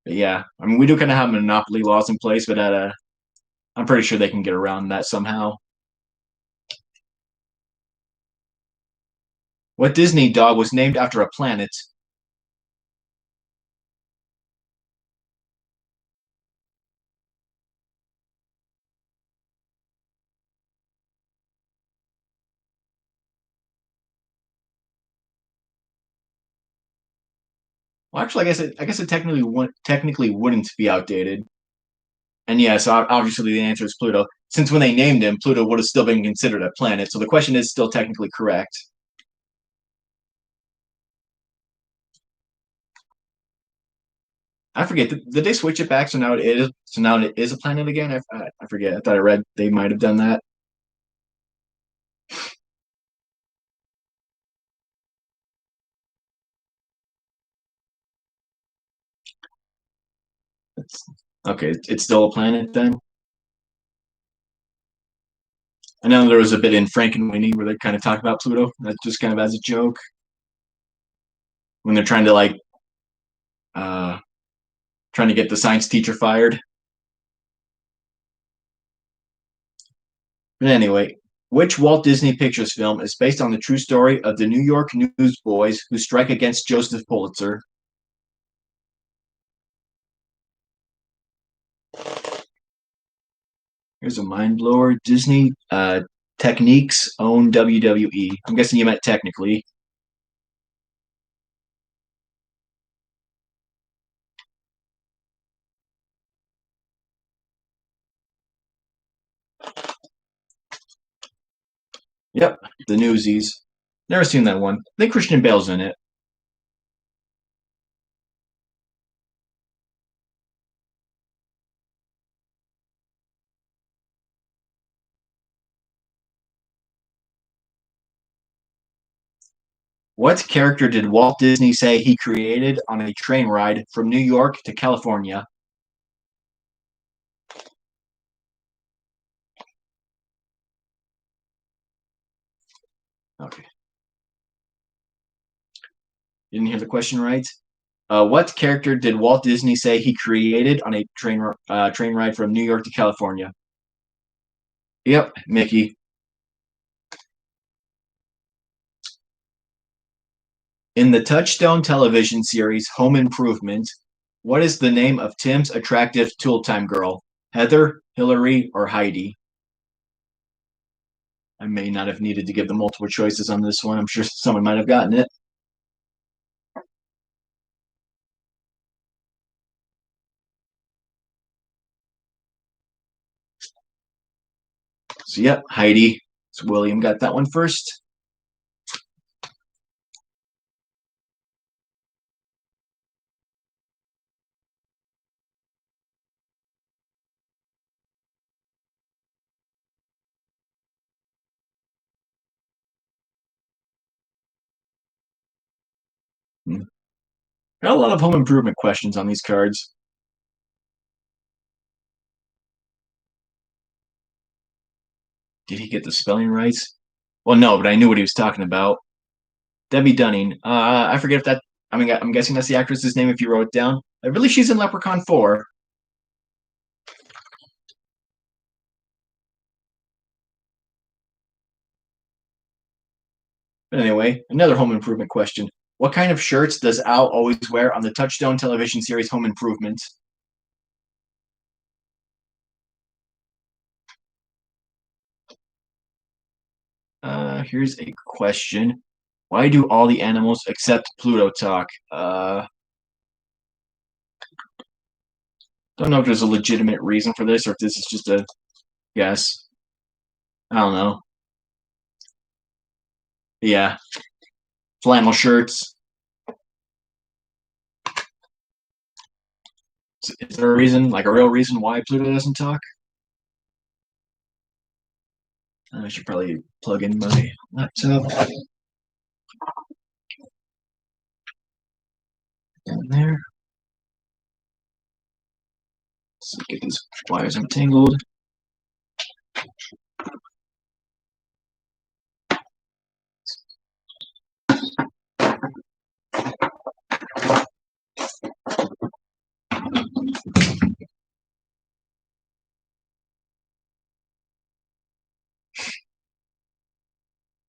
But yeah, I mean, we do kind of have monopoly laws in place, but I'm pretty sure they can get around that somehow. What Disney dog was named after a planet? Well, actually, I guess it technically wouldn't be outdated. And yes, obviously the answer is Pluto. Since when they named him, Pluto would have still been considered a planet. So the question is still technically correct. I forget. Did they switch it back so now it is a planet again? I forget. I thought I read they might have done that. It's, okay, it's still a planet then. I know there was a bit in Frank and Winnie where they kind of talk about Pluto. That just kind of as a joke when they're uh trying to get the science teacher fired. But anyway, which Walt Disney Pictures film is based on the true story of the New York newsboys who strike against Joseph Pulitzer? Here's a mind blower. Disney Techniques own WWE. I'm guessing you meant technically. Yep, the Newsies. Never seen that one. I think Christian Bale's in it. What character did Walt Disney say he created on a train ride from New York to California? Okay, you didn't hear the question right. What character did Walt Disney say he created on a train ride from New York to California? Yep, Mickey. In the Touchstone television series Home Improvement, what is the name of Tim's attractive tool time girl? Heather, Hillary, or Heidi? I may not have needed to give the multiple choices on this one. I'm sure someone might have gotten it. So, yep, Heidi. So, William got that one first. Hmm. Got a lot of home improvement questions on these cards. Did he get the spelling right? Well, no, but I knew what he was talking about. Debbie Dunning. I forget if that. I mean, I'm guessing that's the actress's name if you wrote it down. I believe she's in Leprechaun 4. But anyway, another home improvement question. What kind of shirts does Al always wear on the Touchstone television series Home Improvement? Here's a question. Why do all the animals except Pluto talk? Don't know if there's a legitimate reason for this or if this is just a guess. I don't know. Yeah, flannel shirts. Is there a reason, like a real reason why Pluto doesn't talk? I should probably plug in my laptop down there. Let's get these wires untangled.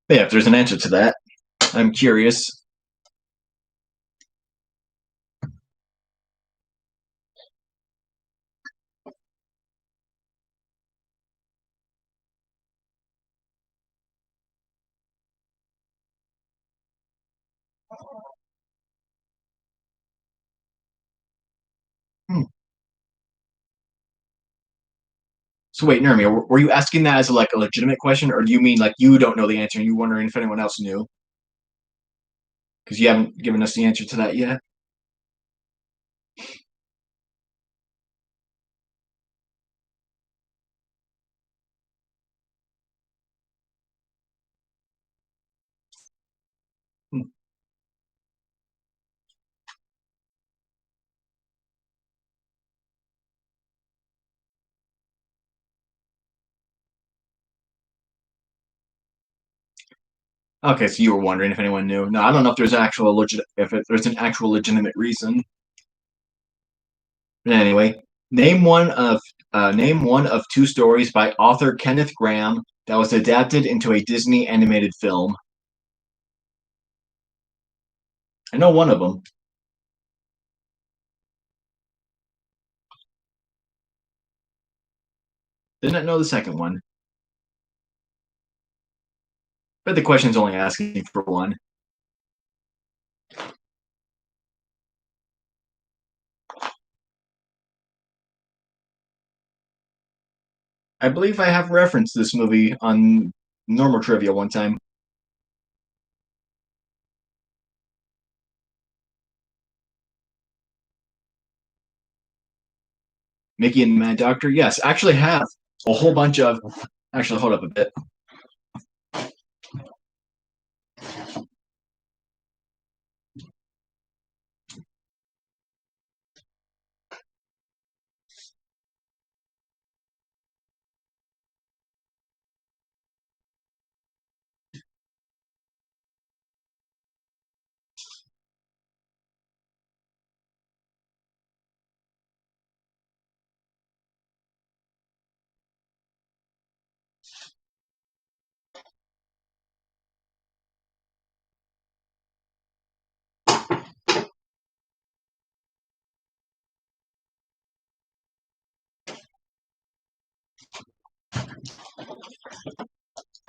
But yeah, if there's an answer to that, I'm curious. Hmm. So wait, Nermi, were you asking that as like a legitimate question, or do you mean like you don't know the answer and you wondering if anyone else knew? Because you haven't given us the answer to that yet. Hmm. Okay, so you were wondering if anyone knew. No, I don't know if there's actual legit if there's an actual legitimate reason. But anyway, name one of two stories by author Kenneth Graham that was adapted into a Disney animated film. I know one of them. Did not know the second one. But the question's only asking for one. I believe I have referenced this movie on normal trivia one time. Mickey and the Mad Doctor. Yes, actually have a whole bunch of. Actually, hold up a bit.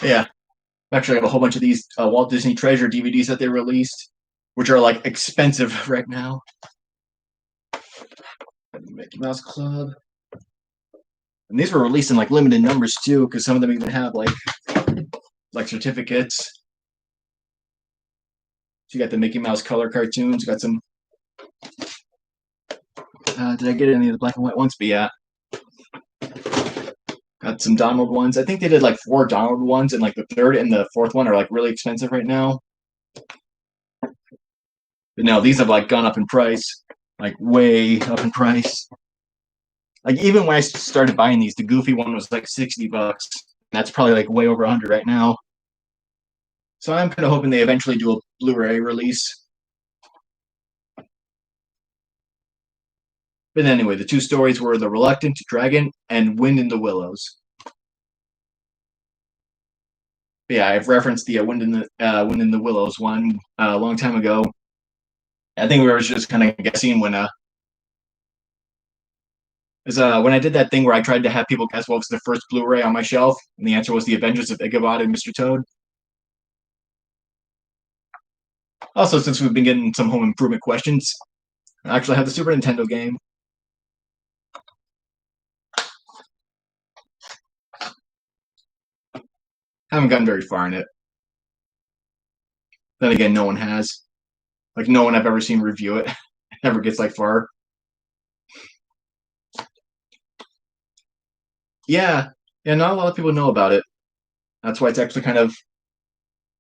Yeah, actually, I have a whole bunch of these Walt Disney Treasure DVDs that they released, which are like expensive right now. Mickey Mouse Club. And these were released in like limited numbers too, because some of them even have like certificates. So you got the Mickey Mouse color cartoons. You got some. Did I get any of the black and white ones? But yeah, got some Donald ones. I think they did like four Donald ones, and like the third and the fourth one are like really expensive right now. But no, these have like gone up in price, like way up in price. Like even when I started buying these, the Goofy one was like $60. That's probably like way over 100 right now. So I'm kind of hoping they eventually do a Blu-ray release. But anyway, the two stories were The Reluctant Dragon and Wind in the Willows. But yeah, I've referenced the Wind in the Willows one a long time ago. I think we were just kind of guessing when I did that thing where I tried to have people guess what was the first Blu-ray on my shelf, and the answer was The Adventures of Ichabod and Mr. Toad. Also, since we've been getting some home improvement questions, I actually have the Super Nintendo game. I haven't gotten very far in it. Then again, no one has. Like, no one I've ever seen review it ever gets like far. Yeah, yeah, not a lot of people know about it. That's why it's actually kind of.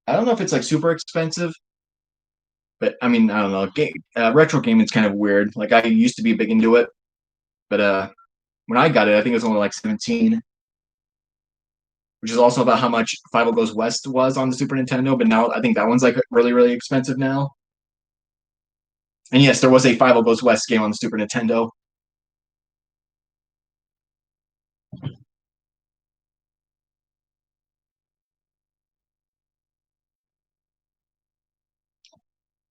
I don't know if it's like super expensive, but I mean, I don't know. Retro gaming is kind of weird. Like, I used to be big into it, but when I got it, I think it was only like 17, which is also about how much Five O Goes West was on the Super Nintendo. But now I think that one's like really, really expensive now. And yes, there was a Five O Goes West game on the Super Nintendo.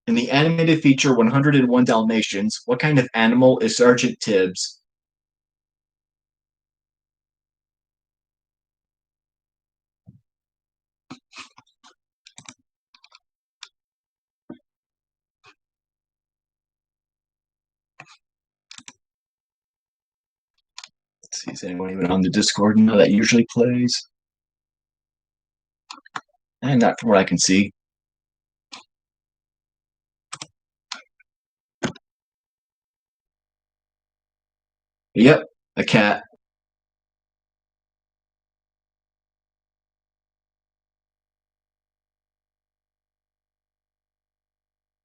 In the animated feature 101 Dalmatians, what kind of animal is Sergeant Tibbs? Let's see, is anyone even on the Discord now that usually plays? And not from what I can see. Yep, a cat.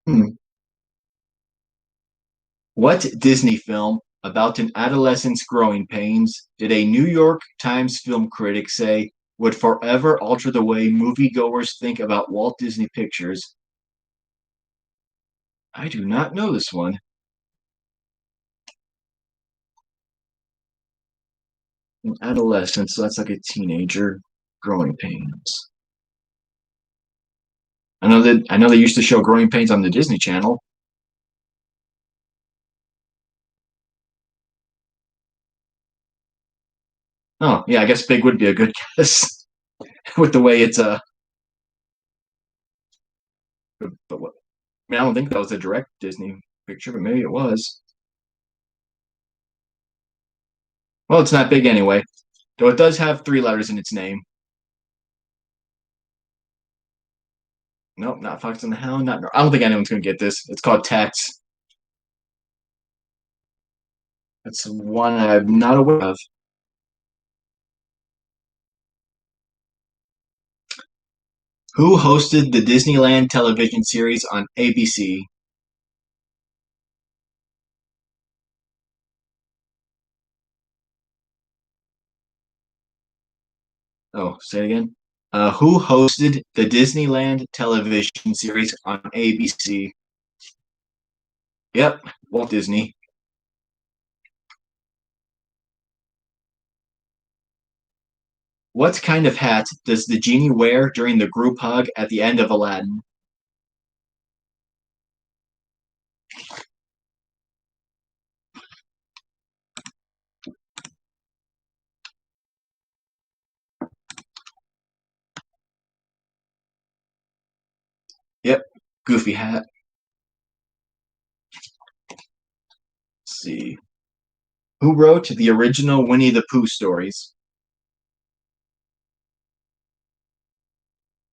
Hmm. What Disney film about an adolescent's growing pains did a New York Times film critic say would forever alter the way moviegoers think about Walt Disney Pictures? I do not know this one. An adolescent, so that's like a teenager. Growing pains. I know they used to show Growing Pains on the Disney Channel. Oh, yeah, I guess Big would be a good guess with the way it's but what I mean, I don't think that was a direct Disney picture, but maybe it was. Well, it's not big anyway. Though it does have three letters in its name. Nope, not Fox and the Hound. Not. I don't think anyone's gonna get this. It's called Tex. It's one I'm not aware of. Who hosted the Disneyland television series on ABC? Oh, say it again. Who hosted the Disneyland television series on ABC? Yep, Walt Disney. What kind of hat does the genie wear during the group hug at the end of Aladdin? Yep, goofy hat. Let's see. Who wrote the original Winnie the Pooh stories?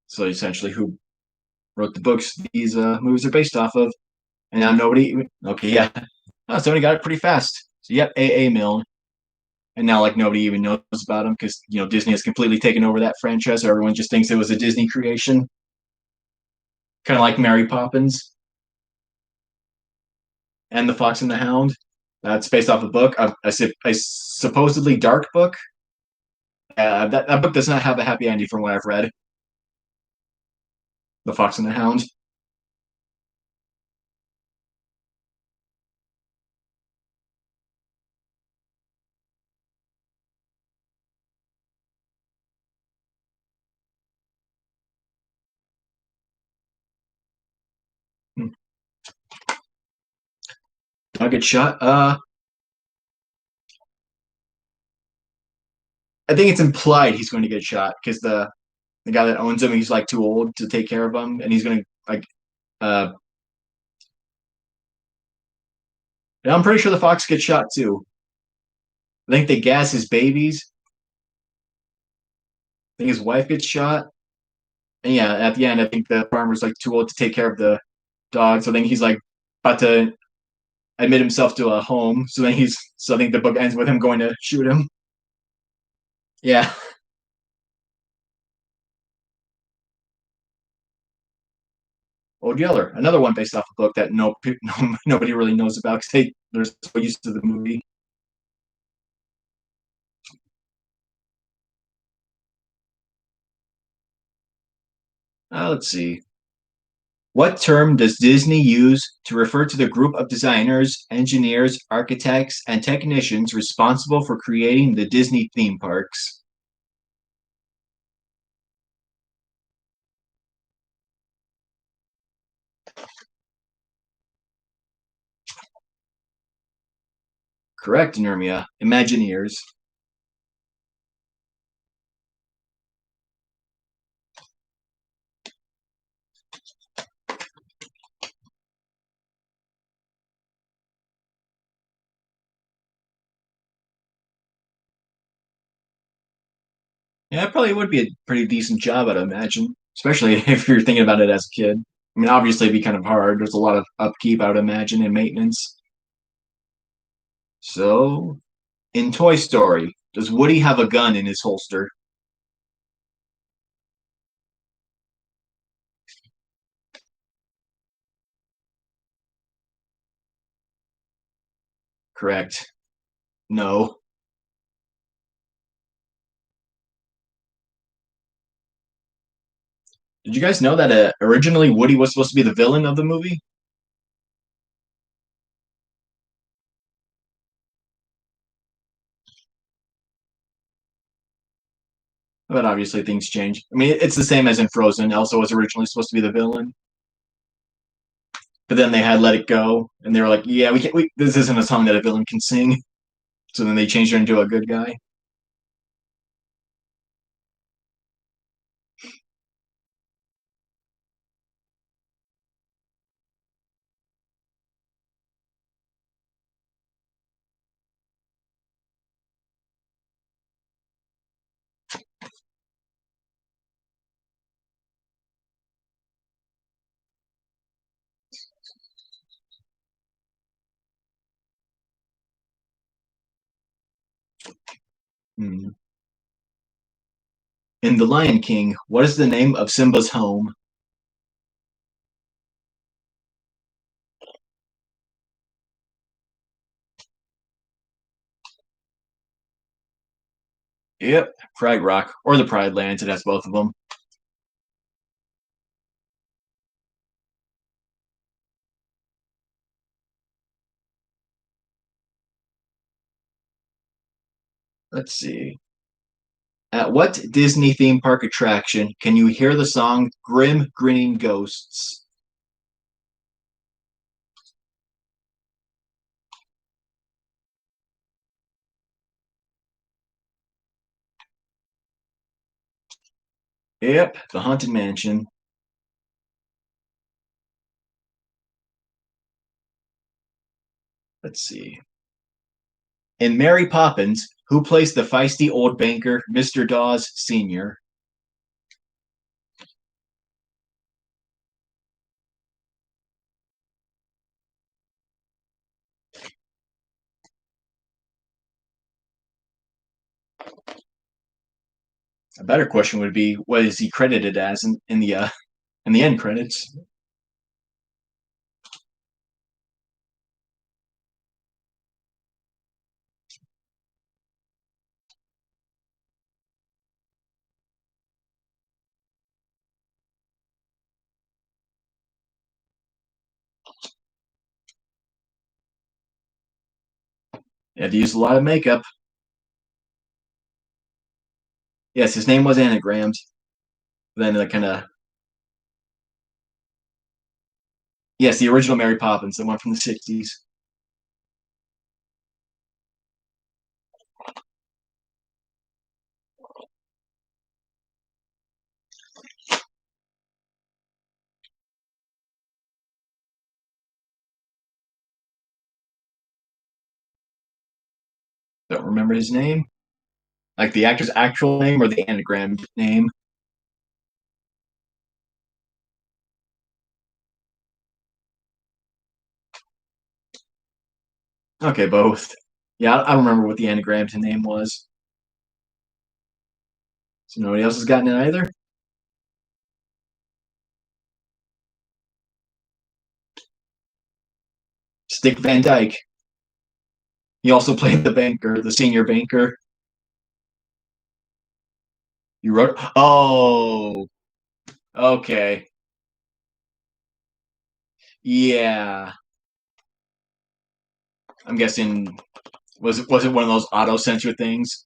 So essentially, who wrote the books these movies are based off of? And now nobody. Okay, yeah. Oh, somebody got it pretty fast. So yep, A. Milne. And now like nobody even knows about him because Disney has completely taken over that franchise. So everyone just thinks it was a Disney creation, kind of like Mary Poppins and the Fox and the Hound. That's based off a book, a supposedly dark book. That book does not have a happy ending from what I've read. The Fox and the Hound. I get shot. I think it's implied he's going to get shot because the guy that owns him, he's like too old to take care of him, and he's going to like. Uh, and I'm pretty sure the fox gets shot too. I think they gas his babies. I think his wife gets shot. And yeah, at the end, I think the farmer's like too old to take care of the dog. So I think he's like about to admit himself to a home. So I think the book ends with him going to shoot him. Yeah. Old Yeller, another one based off a book that nobody really knows about because they're so used to the movie. Let's see. What term does Disney use to refer to the group of designers, engineers, architects, and technicians responsible for creating the Disney theme parks? Correct, Nurmia. Imagineers. Yeah, it probably would be a pretty decent job, I'd imagine, especially if you're thinking about it as a kid. I mean, obviously, it'd be kind of hard. There's a lot of upkeep, I would imagine, and maintenance. So, in Toy Story, does Woody have a gun in his holster? Correct. No. Did you guys know that originally Woody was supposed to be the villain of the movie? But obviously things change. I mean, it's the same as in Frozen. Elsa was originally supposed to be the villain, but then they had Let It Go, and they were like, "Yeah, we can't. This isn't a song that a villain can sing." So then they changed her into a good guy. Hmm. In The Lion King, what is the name of Simba's home? Yep, Pride Rock or the Pride Lands. It has both of them. Let's see. At what Disney theme park attraction can you hear the song "Grim Grinning Ghosts"? Yep, the Haunted Mansion. Let's see. In Mary Poppins, who plays the feisty old banker, Mr. Dawes Sr.? A better question would be, what is he credited as in the end credits? He had to use a lot of makeup. Yes, his name was anagrammed. Then the kind of yes, the original Mary Poppins, the one from the '60s. Don't remember his name. Like the actor's actual name or the anagram name. Okay, both. Yeah, I don't remember what the anagram's name was. So nobody else has gotten it either. Stick Van Dyke. He also played the banker, the senior banker. You wrote. Oh, okay. Yeah, I'm guessing. Was it one of those auto censor things?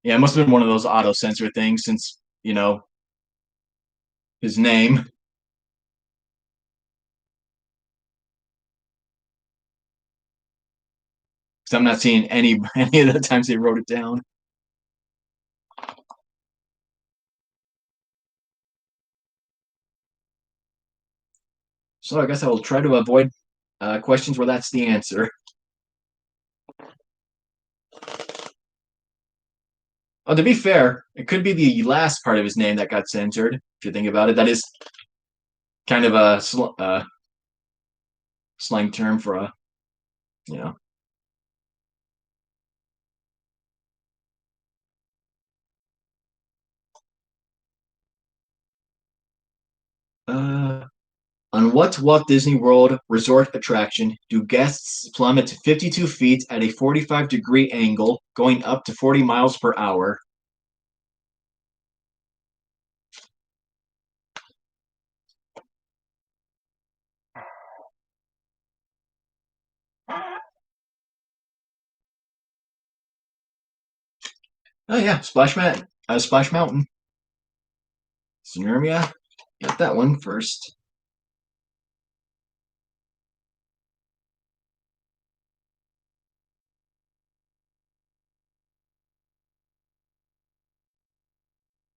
Yeah, it must have been one of those auto censor things since his name. Because I'm not seeing any of the times they wrote it down. So I guess I will try to avoid questions where that's the answer. Oh, to be fair, it could be the last part of his name that got censored. If you think about it, that is kind of a slang term for a you know. Uh, on what Walt Disney World resort attraction do guests plummet to 52 feet at a 45-degree angle, going up to 40 miles per hour? Oh yeah, Splash Mountain. Nygma, got that one first.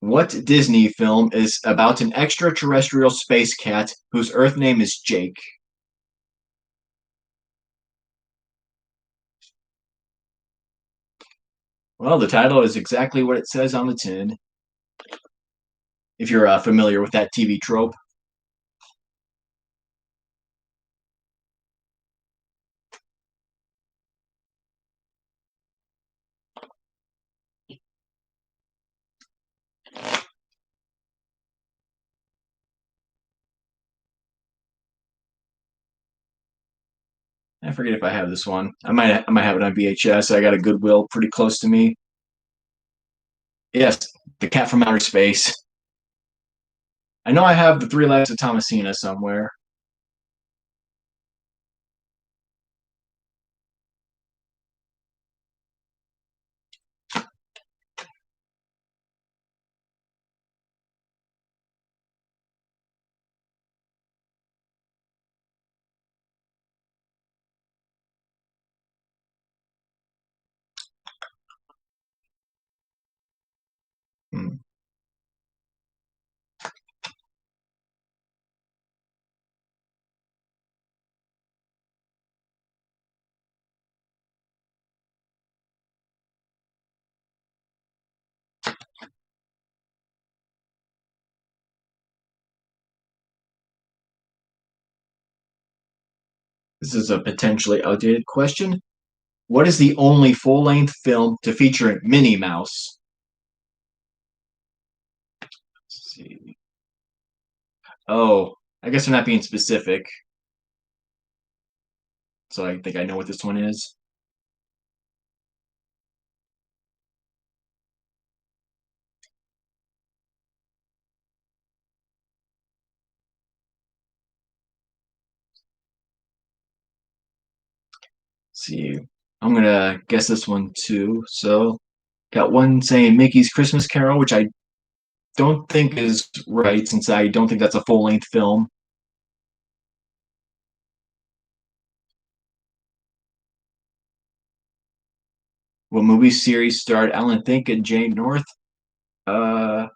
What Disney film is about an extraterrestrial space cat whose Earth name is Jake? Well, the title is exactly what it says on the tin. If you're familiar with that TV trope, I forget if I have this one. I might have it on VHS. I got a Goodwill pretty close to me. Yes, The Cat from Outer Space. I know I have The Three Lives of Thomasina somewhere. Hmm. This is a potentially outdated question. What is the only full-length film to feature Minnie Mouse? Let's see. Oh, I guess they're not being specific, so I think I know what this one is. Let's see. I'm gonna guess this one too. So got one saying Mickey's Christmas Carol, which I don't think is right since I don't think that's a full-length film. What movie series starred Alan Thicke and Jane North? Uh,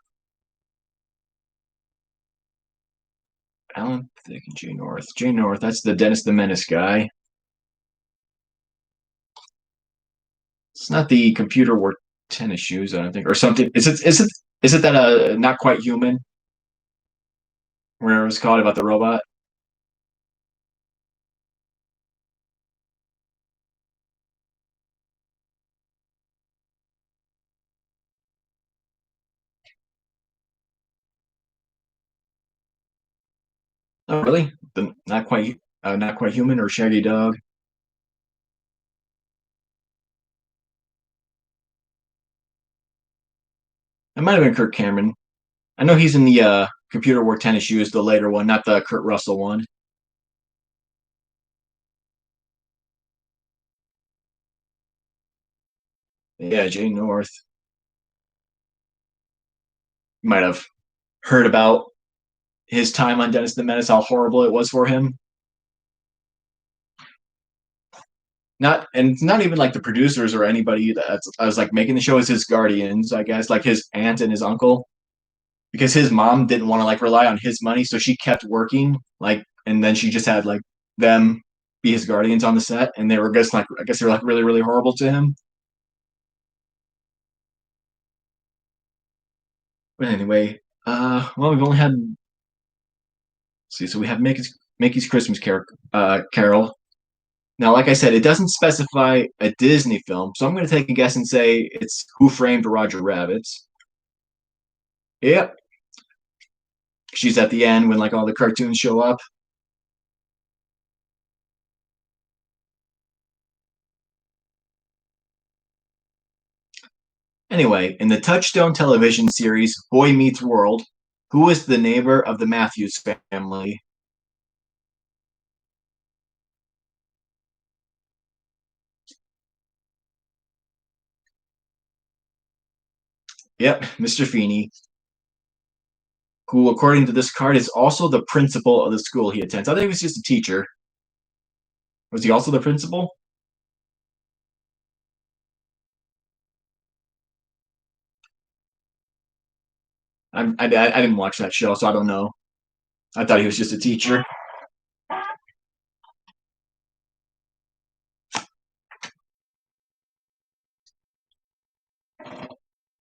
Alan Thicke and Jane North. Jane North. That's the Dennis the Menace guy. It's not the computer wore tennis shoes, I don't think, or something. Is it that not quite human? Where it was called about the robot? Oh, really? The not quite human or Shaggy Dog? It might have been Kirk Cameron. I know he's in the computer wore tennis shoes, the later one, not the Kurt Russell one. Yeah, Jay North. You might have heard about his time on Dennis the Menace, how horrible it was for him. Not and it's not even like the producers or anybody that I was like making the show as his guardians, I guess, like his aunt and his uncle, because his mom didn't want to like rely on his money, so she kept working, like, and then she just had like them be his guardians on the set, and they were just like I guess they were like really really horrible to him. But anyway, well we've only had see, so we have Mickey's Christmas Carol. Now, like I said, it doesn't specify a Disney film, so I'm going to take a guess and say it's Who Framed Roger Rabbit. Yep, she's at the end when like all the cartoons show up. Anyway, in the Touchstone television series Boy Meets World, who is the neighbor of the Matthews family? Yep, Mr. Feeney, who, according to this card, is also the principal of the school he attends. I think he was just a teacher. Was he also the principal? I didn't watch that show, so I don't know. I thought he was just a teacher.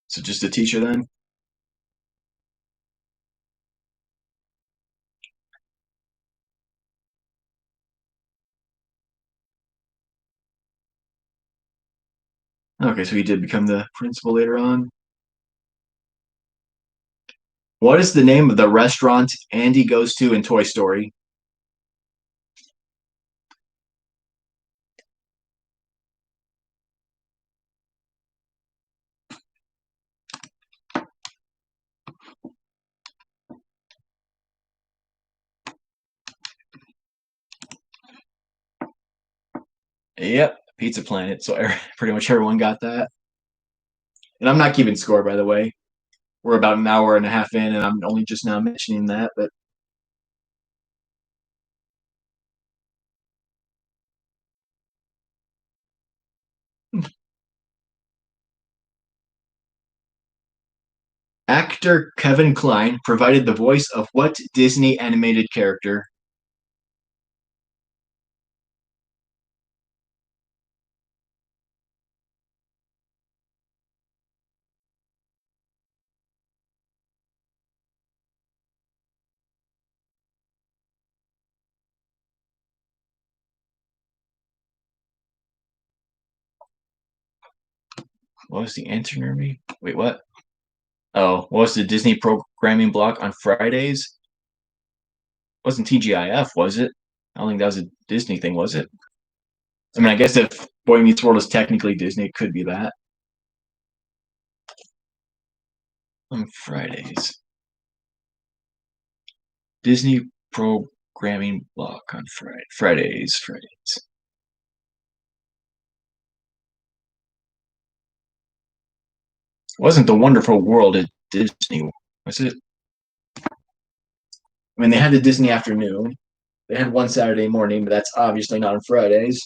So just a teacher then? Okay, so he did become the principal later on. What is the name of the restaurant Andy goes to in Toy Story? Yep, Pizza Planet. So pretty much everyone got that. And I'm not keeping score, by the way. We're about an hour and a half in, and I'm only just now mentioning that. But actor Kevin Kline provided the voice of what Disney animated character? What was the answer, Nermy? Wait, what? Oh, what was the Disney programming block on Fridays? Wasn't TGIF, was it? I don't think that was a Disney thing, was it? I mean, I guess if Boy Meets World is technically Disney, it could be that. On Fridays. Disney programming block on Fridays. It wasn't The Wonderful World at Disney, was it? I mean, they had the Disney afternoon. They had one Saturday morning, but that's obviously not on Fridays.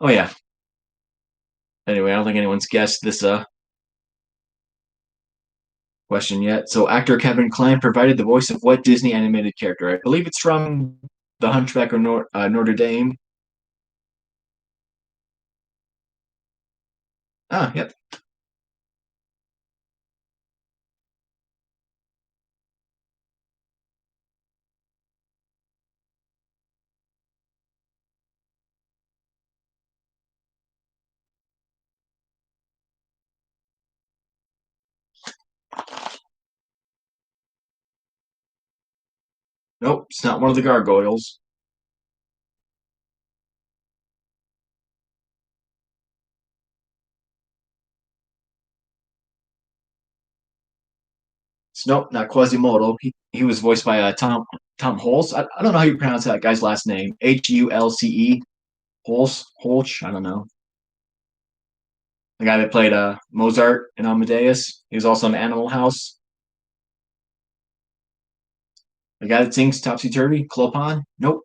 Oh yeah. Anyway, I don't think anyone's guessed this question yet. So actor Kevin Kline provided the voice of what Disney animated character? I believe it's from The Hunchback of Notre Dame. Ah, yep. Nope, it's not one of the gargoyles. It's nope, not Quasimodo. He was voiced by Tom Hulce. I don't know how you pronounce that guy's last name. Hulce. Holch. I don't know. The guy that played Mozart in Amadeus. He was also in Animal House. The guy that sings Topsy Turvy, Clopin. Nope.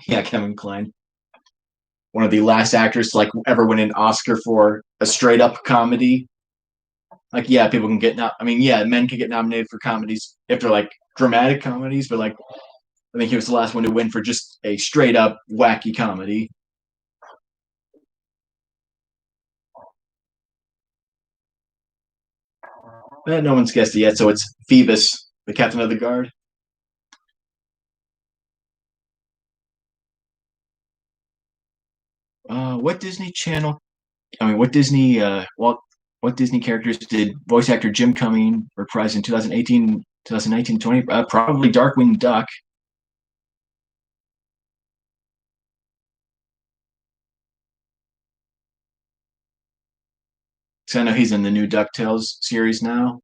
Yeah, Kevin Kline. One of the last actors to like ever win an Oscar for a straight up comedy. Like, yeah, people can get I mean, yeah, men can get nominated for comedies if they're like dramatic comedies, but like I think he was the last one to win for just a straight up wacky comedy. No one's guessed it yet, so it's Phoebus, the captain of the guard. What Disney channel? I mean, what Disney? What Disney characters did voice actor Jim Cumming reprise in 2018, 2019, 20? Probably Darkwing Duck. Because I know he's in the new DuckTales series now.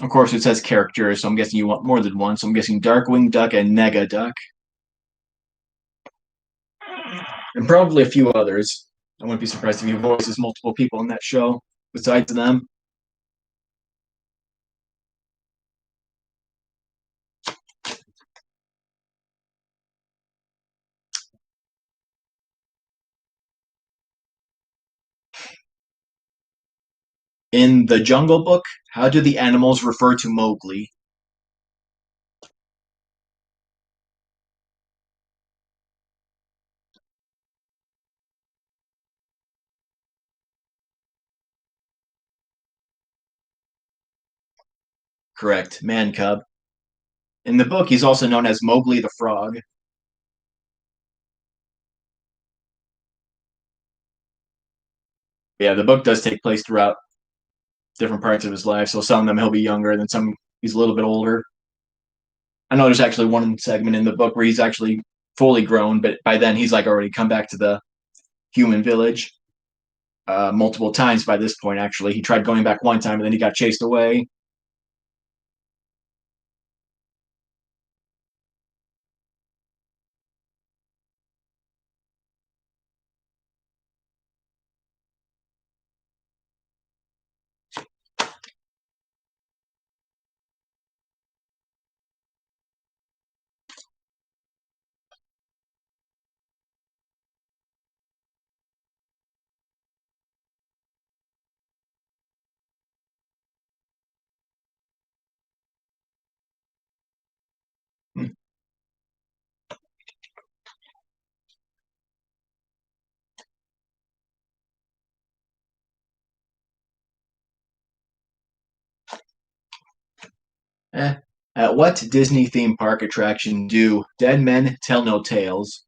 Of course, it says characters, so I'm guessing you want more than one. So I'm guessing Darkwing Duck and Nega Duck, and probably a few others. I wouldn't be surprised if he voices multiple people in that show besides them. In the Jungle Book, how do the animals refer to Mowgli? Correct, man cub. In the book, he's also known as Mowgli the Frog. Yeah, the book does take place throughout different parts of his life. So some of them he'll be younger, and then some he's a little bit older. I know there's actually one segment in the book where he's actually fully grown, but by then he's like already come back to the human village multiple times by this point. Actually, he tried going back one time, and then he got chased away. Eh. At what Disney theme park attraction do dead men tell no tales?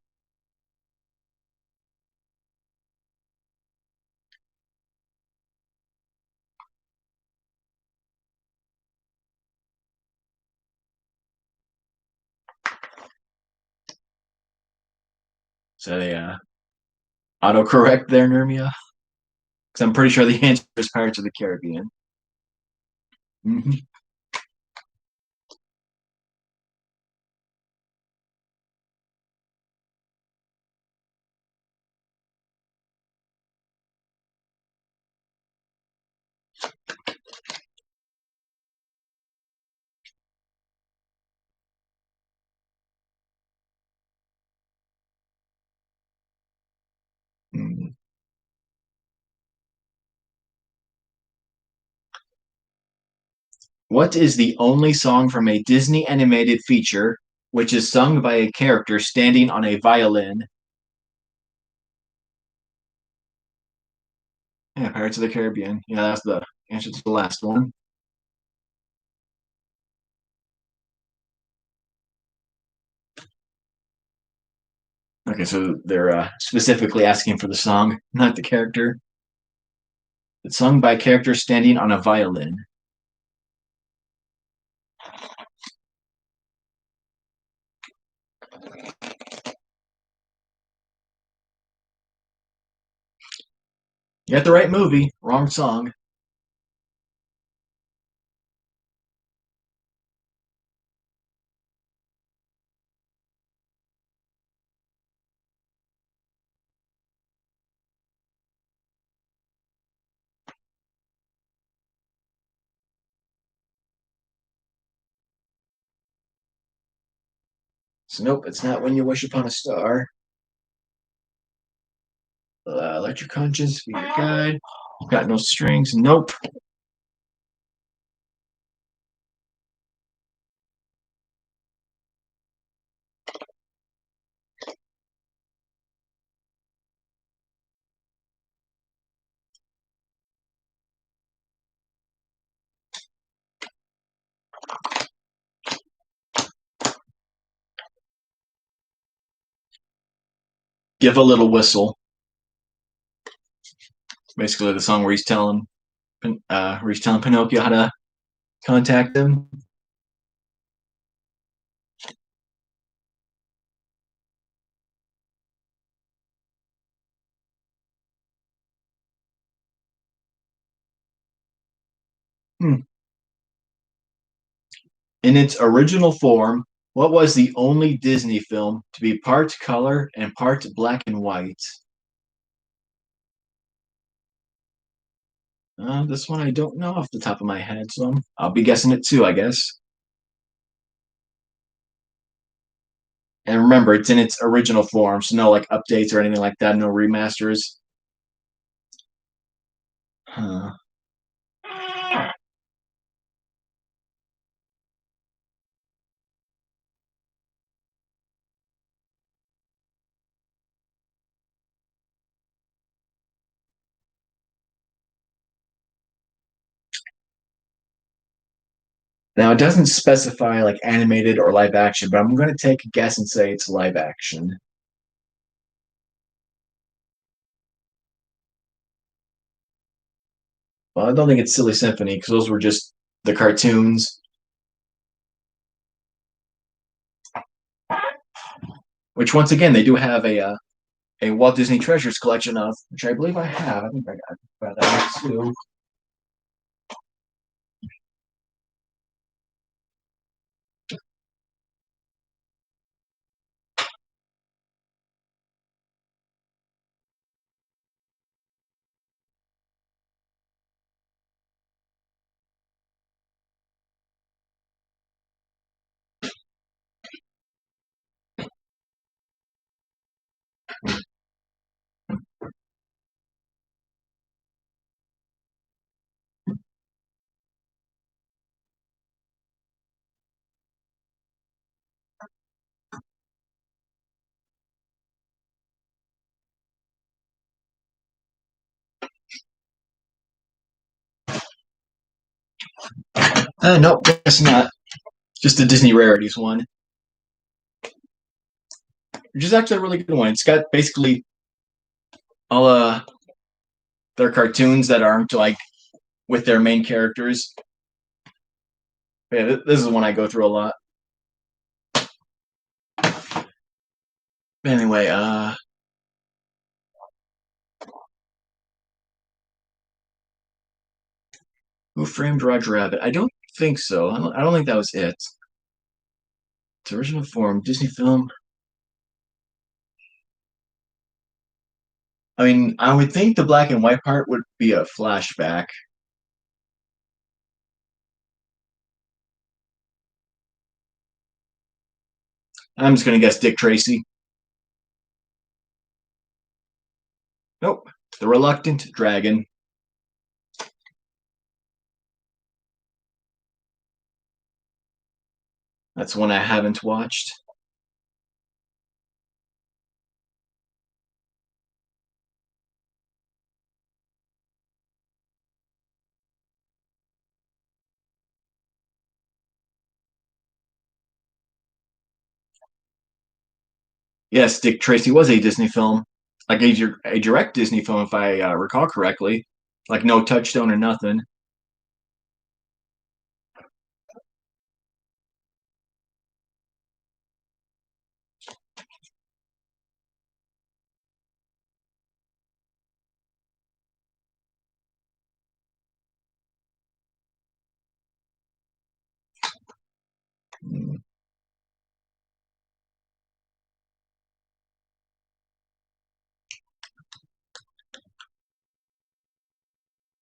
So yeah, autocorrect there, Nurmia. Because I'm pretty sure the answer is Pirates of the Caribbean. Mm-hmm. What is the only song from a Disney animated feature which is sung by a character standing on a violin? Yeah, Pirates of the Caribbean. Yeah, that's the answer to the last one. Okay, so they're specifically asking for the song, not the character. It's sung by a character standing on a violin. You got the right movie, wrong song. So nope, it's not When You Wish Upon a Star. Let your conscience be your guide. Got no strings. Nope. Give a little whistle. Basically, the song where he's telling Pinocchio how to contact him. Hmm. In its original form, what was the only Disney film to be part color and part black and white? This one I don't know off the top of my head, so I'll be guessing it too, I guess. And remember, it's in its original form, so no like updates or anything like that, no remasters. Huh. Now it doesn't specify like animated or live action, but I'm going to take a guess and say it's live action. Well, I don't think it's Silly Symphony because those were just the cartoons, which once again they do have a Walt Disney Treasures collection of, which I believe I have. I think I got that one too. Nope, guess not. Just the Disney Rarities one, which is actually a really good one. It's got basically all their cartoons that aren't like with their main characters. Yeah, this is one I go through a lot. Anyway, who framed Roger Rabbit? I don't think so. I don't think that was it. Its original form, Disney film. I mean, I would think the black and white part would be a flashback. I'm just gonna guess Dick Tracy. Nope. The Reluctant Dragon. That's one I haven't watched. Yes, Dick Tracy was a Disney film, like a direct Disney film, if I recall correctly. Like no touchstone or nothing.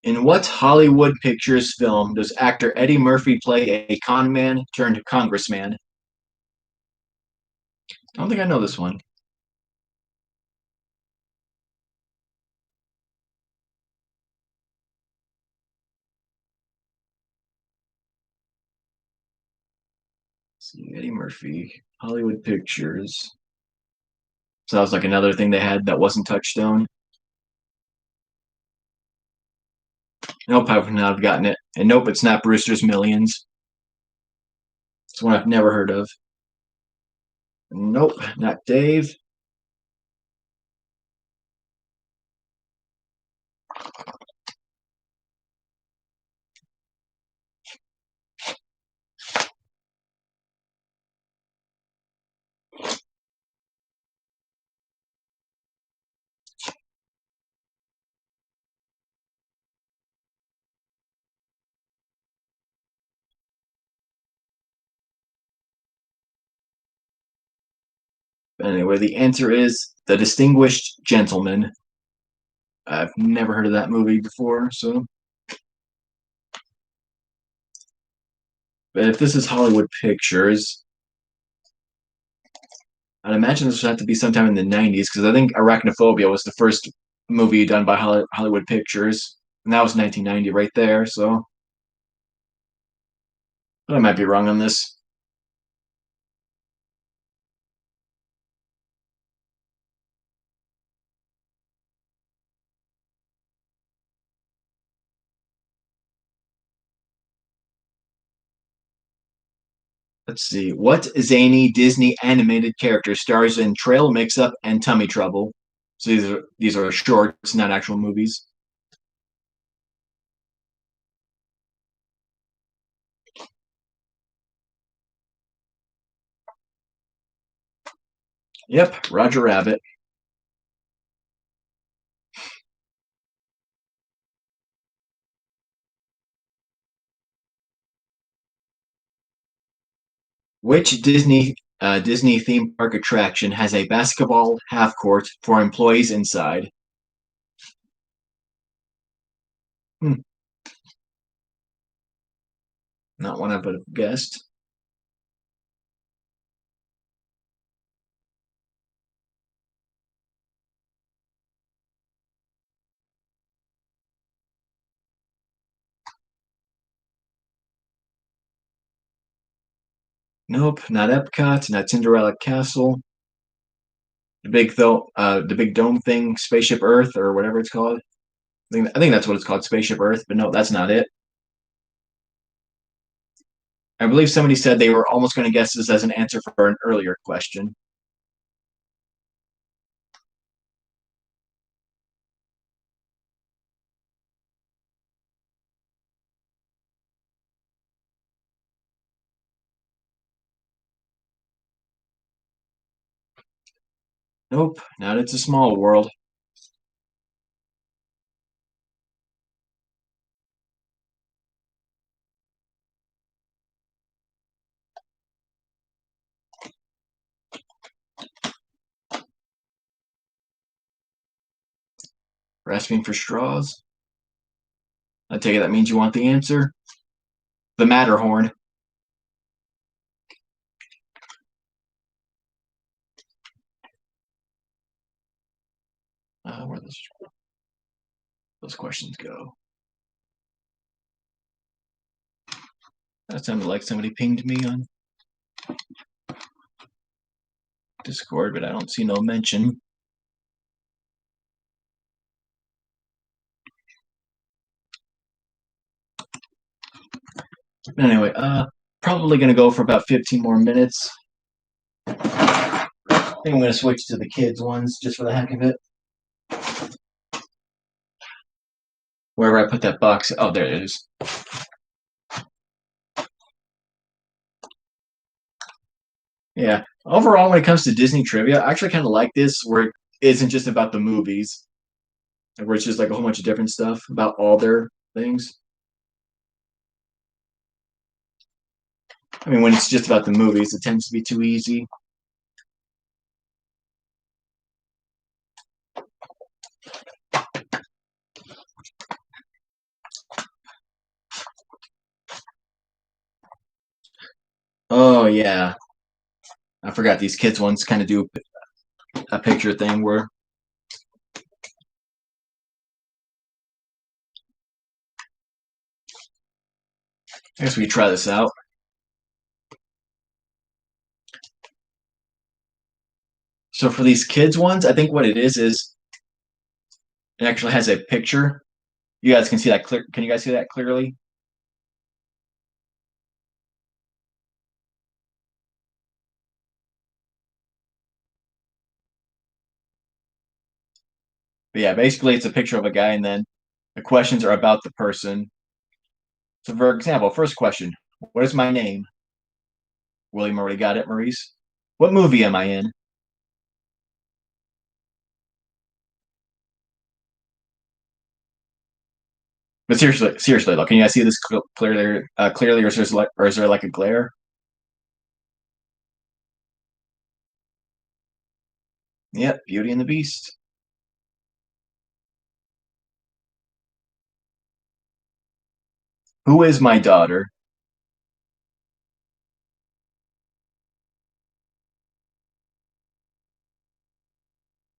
In what Hollywood Pictures film does actor Eddie Murphy play a con man turned congressman? I don't think I know this one. Let's see, Eddie Murphy, Hollywood Pictures. So that was like another thing they had that wasn't Touchstone. Nope, I would not have gotten it. And nope, it's not Brewster's Millions. It's one I've never heard of. Nope, not Dave. Anyway, the answer is The Distinguished Gentleman. I've never heard of that movie before, so. But if this is Hollywood Pictures, I'd imagine this would have to be sometime in the 90s because I think Arachnophobia was the first movie done by Hollywood Pictures. And that was 1990 right there, so. But I might be wrong on this. Let's see. What zany Disney animated character stars in Trail Mix Up and Tummy Trouble? So these are shorts, not actual movies. Yep, Roger Rabbit. Which Disney theme park attraction has a basketball half court for employees inside? Hmm, not one I would have guessed. Nope, not Epcot, not Cinderella Castle. The big dome thing, Spaceship Earth or whatever it's called. I think that's what it's called, Spaceship Earth. But no, that's not it. I believe somebody said they were almost going to guess this as an answer for an earlier question. Nope, not It's a Small World. Grasping for straws. I take it that means you want the answer. The Matterhorn. Where those questions go? That sounded like somebody pinged me on Discord, but I don't see no mention. Anyway, probably gonna go for about 15 more minutes. I think I'm gonna switch to the kids ones just for the heck of it. Wherever I put that box. Oh, there it is. Yeah. Overall, when it comes to Disney trivia, I actually kind of like this, where it isn't just about the movies, where it's just like a whole bunch of different stuff about all their things. I mean, when it's just about the movies, it tends to be too easy. Oh yeah, I forgot these kids ones kind of do a picture thing where I guess we could try this out. So for these kids ones, I think what it is it actually has a picture. You guys can see that clear. Can you guys see that clearly? But yeah, basically it's a picture of a guy, and then the questions are about the person. So for example, first question: what is my name? William already got it. Maurice, what movie am I in? But seriously, look. Can you guys see this clearly? Clearly, or is there like a glare? Yep, Beauty and the Beast. Who is my daughter?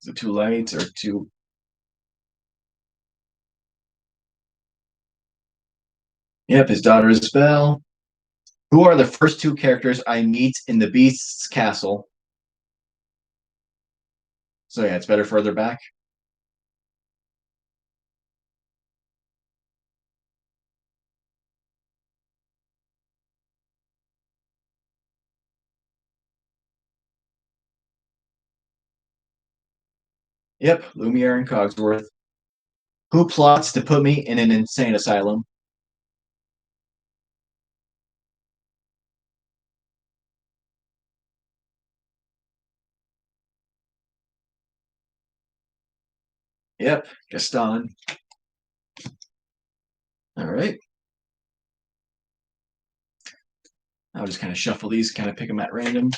Is it too light or too? Yep, his daughter is Belle. Who are the first two characters I meet in the Beast's castle? So yeah, it's better further back. Yep, Lumiere and Cogsworth. Who plots to put me in an insane asylum? Yep, Gaston. All right. I'll just kind of shuffle these, kind of pick them at random.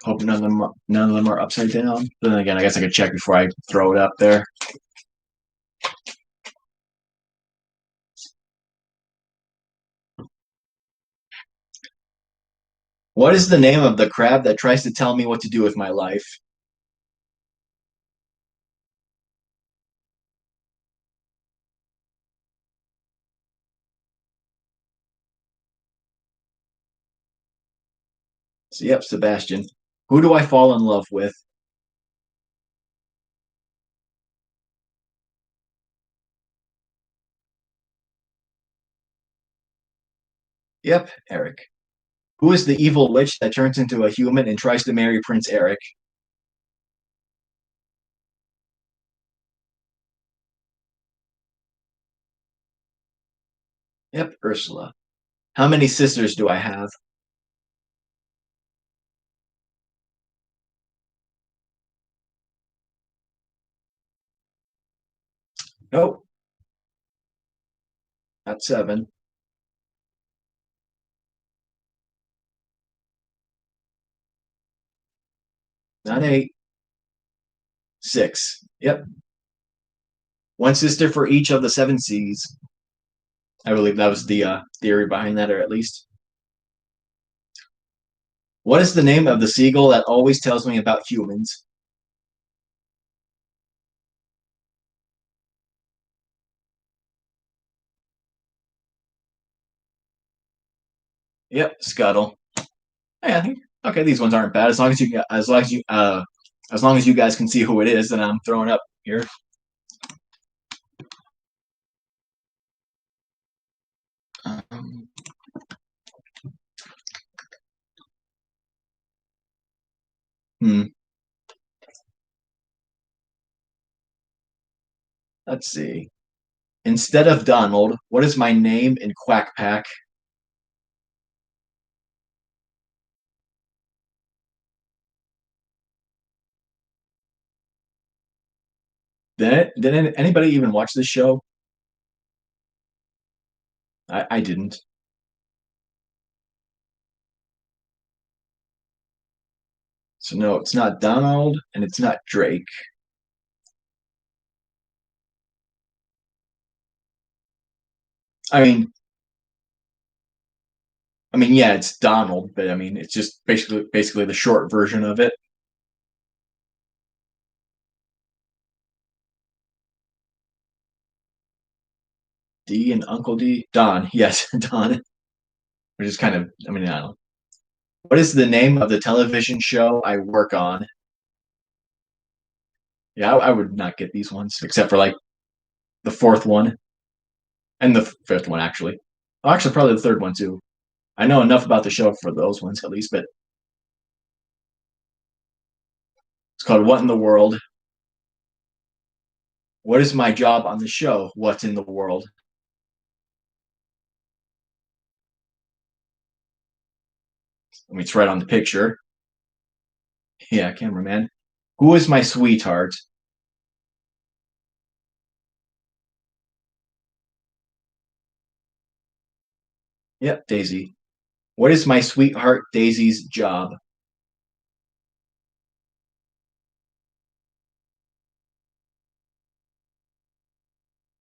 Hope none of them are upside down. But then again, I guess I could check before I throw it up there. What is the name of the crab that tries to tell me what to do with my life? So, yep, Sebastian. Who do I fall in love with? Yep, Eric. Who is the evil witch that turns into a human and tries to marry Prince Eric? Yep, Ursula. How many sisters do I have? Nope, not seven, not eight, six. Yep, one sister for each of the seven seas. I believe that was the theory behind that, or at least. What is the name of the seagull that always tells me about humans? Yep, Scuttle. Yeah, I think okay. These ones aren't bad as long as you guys can see who it is that I'm throwing up here. Um, hmm. Let's see. Instead of Donald, what is my name in Quack Pack? Did anybody even watch this show? I didn't. So no, it's not Donald and it's not Drake. I mean, yeah, it's Donald, but I mean, it's just basically the short version of it. D and Uncle D, Don. Yes, Don. Which is kind of, I mean, I don't know. What is the name of the television show I work on? Yeah, I would not get these ones except for like the fourth one and the fifth one, actually. Oh, actually, probably the third one too. I know enough about the show for those ones at least, but it's called What in the World? What is my job on the show? What's in the world? I mean, it's right on the picture. Yeah, cameraman. Who is my sweetheart? Yep, Daisy. What is my sweetheart Daisy's job?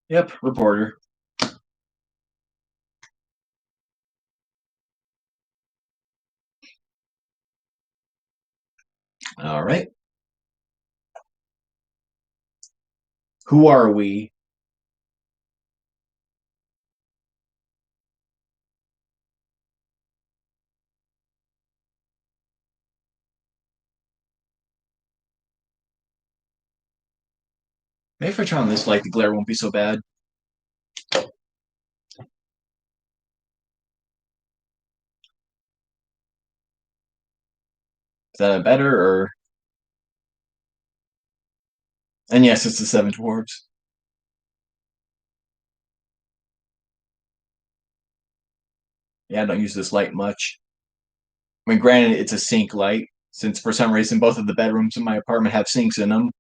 Yep, reporter. All right. Who are we? Maybe if I try on this light, the glare won't be so bad. Is that better or? And yes, it's the seven dwarves. Yeah, I don't use this light much. I mean, granted, it's a sink light, since for some reason both of the bedrooms in my apartment have sinks in them.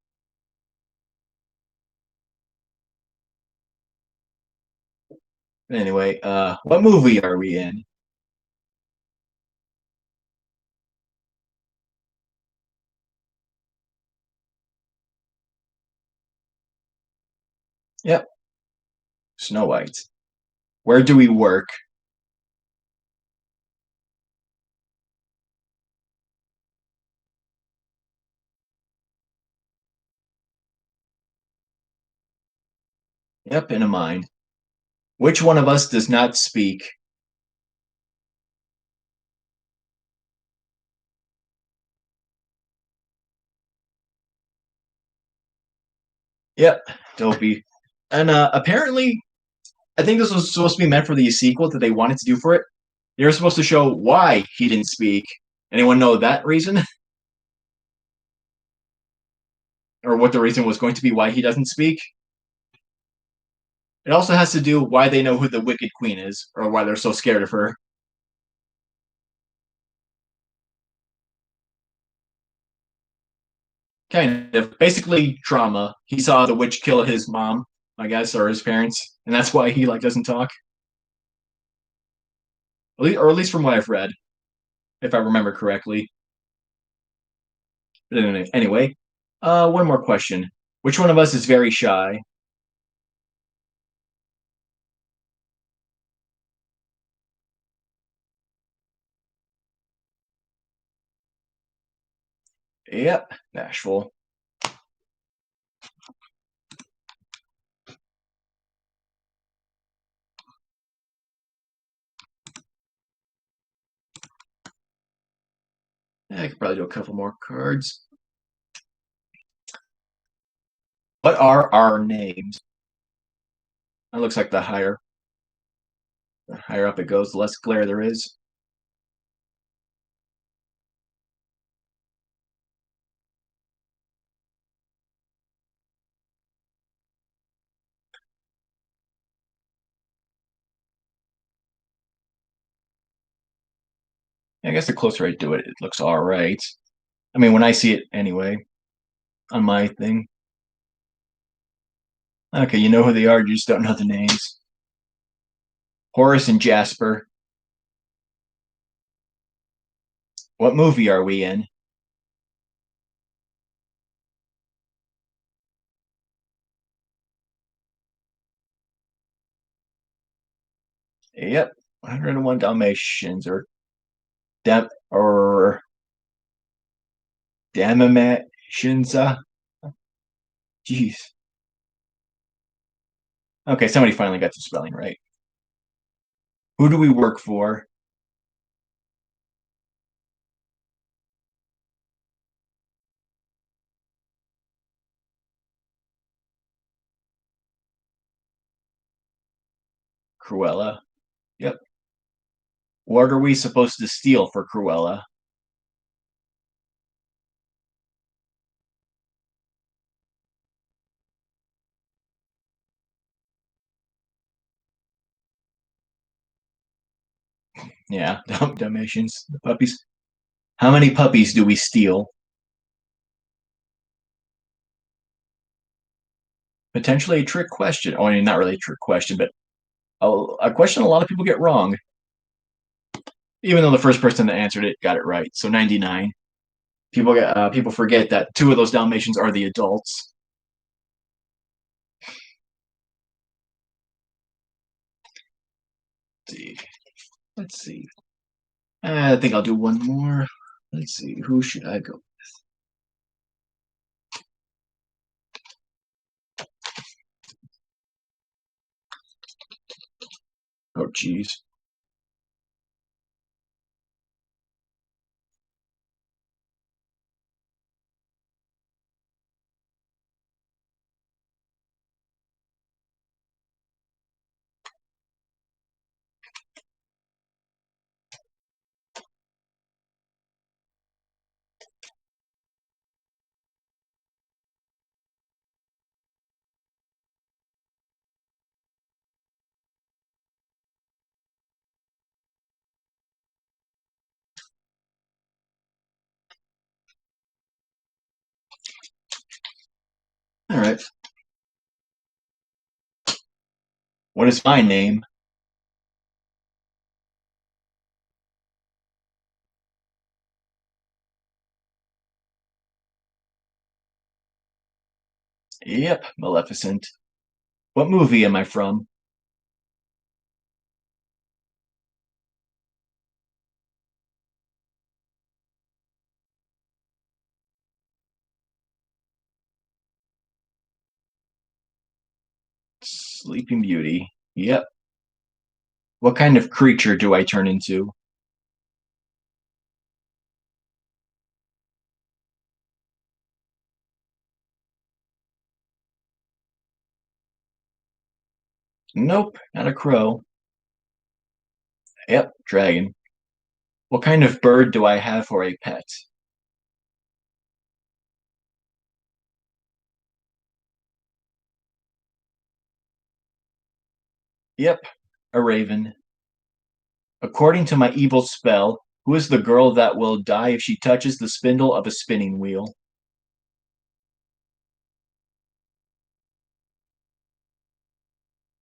Anyway, what movie are we in? Yep, Snow White. Where do we work? Yep, in a mine. Which one of us does not speak? Yep, Dopey. And apparently, I think this was supposed to be meant for the sequel that they wanted to do for it. They were supposed to show why he didn't speak. Anyone know that reason? Or what the reason was going to be why he doesn't speak? It also has to do why they know who the Wicked Queen is, or why they're so scared of her. Kind of. Basically, trauma. He saw the witch kill his mom, I guess, or his parents, and that's why he like doesn't talk. Or at least from what I've read, if I remember correctly. But anyway, one more question. Which one of us is very shy? Yep, Nashville. I could probably do a couple more cards. What are our names? It looks like the higher up it goes, the less glare there is. I guess the closer I do it, it looks all right. I mean, when I see it anyway, on my thing. Okay, you know who they are, you just don't know the names. Horace and Jasper. What movie are we in? Yep, 101 Dalmatians or Dalmatians. Jeez. Okay, somebody finally got the spelling right. Who do we work for? Cruella. Yep. What are we supposed to steal for Cruella? Yeah, Dalmatians, the puppies. How many puppies do we steal? Potentially a trick question. Oh, I mean, not really a trick question, but a question a lot of people get wrong, even though the first person that answered it got it right. So 99. People forget that two of those Dalmatians are the adults. Let's see. Let's see. I think I'll do one more. Let's see. Who should I go? Oh, geez. All right. What is my name? Yep, Maleficent. What movie am I from? Sleeping Beauty. Yep. What kind of creature do I turn into? Nope, not a crow. Yep, dragon. What kind of bird do I have for a pet? Yep, a raven. According to my evil spell, who is the girl that will die if she touches the spindle of a spinning wheel?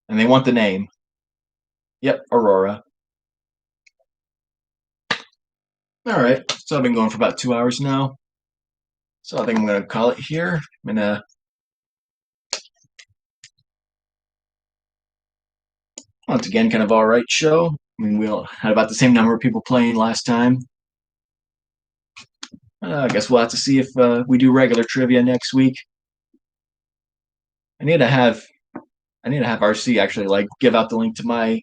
And they want the name. Yep, Aurora. All right, so I've been going for about 2 hours now. So I think I'm going to call it here. I'm going to, once again, kind of all right show. I mean, we all had about the same number of people playing last time. I guess we'll have to see if we do regular trivia next week. I need to have I need to have RC actually like give out the link to my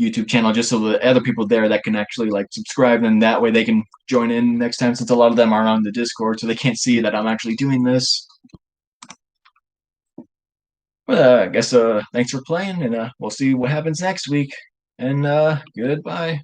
YouTube channel just so the other people there that can actually like subscribe, and that way they can join in next time, since a lot of them aren't on the Discord, so they can't see that I'm actually doing this. But I guess thanks for playing, and we'll see what happens next week. And goodbye.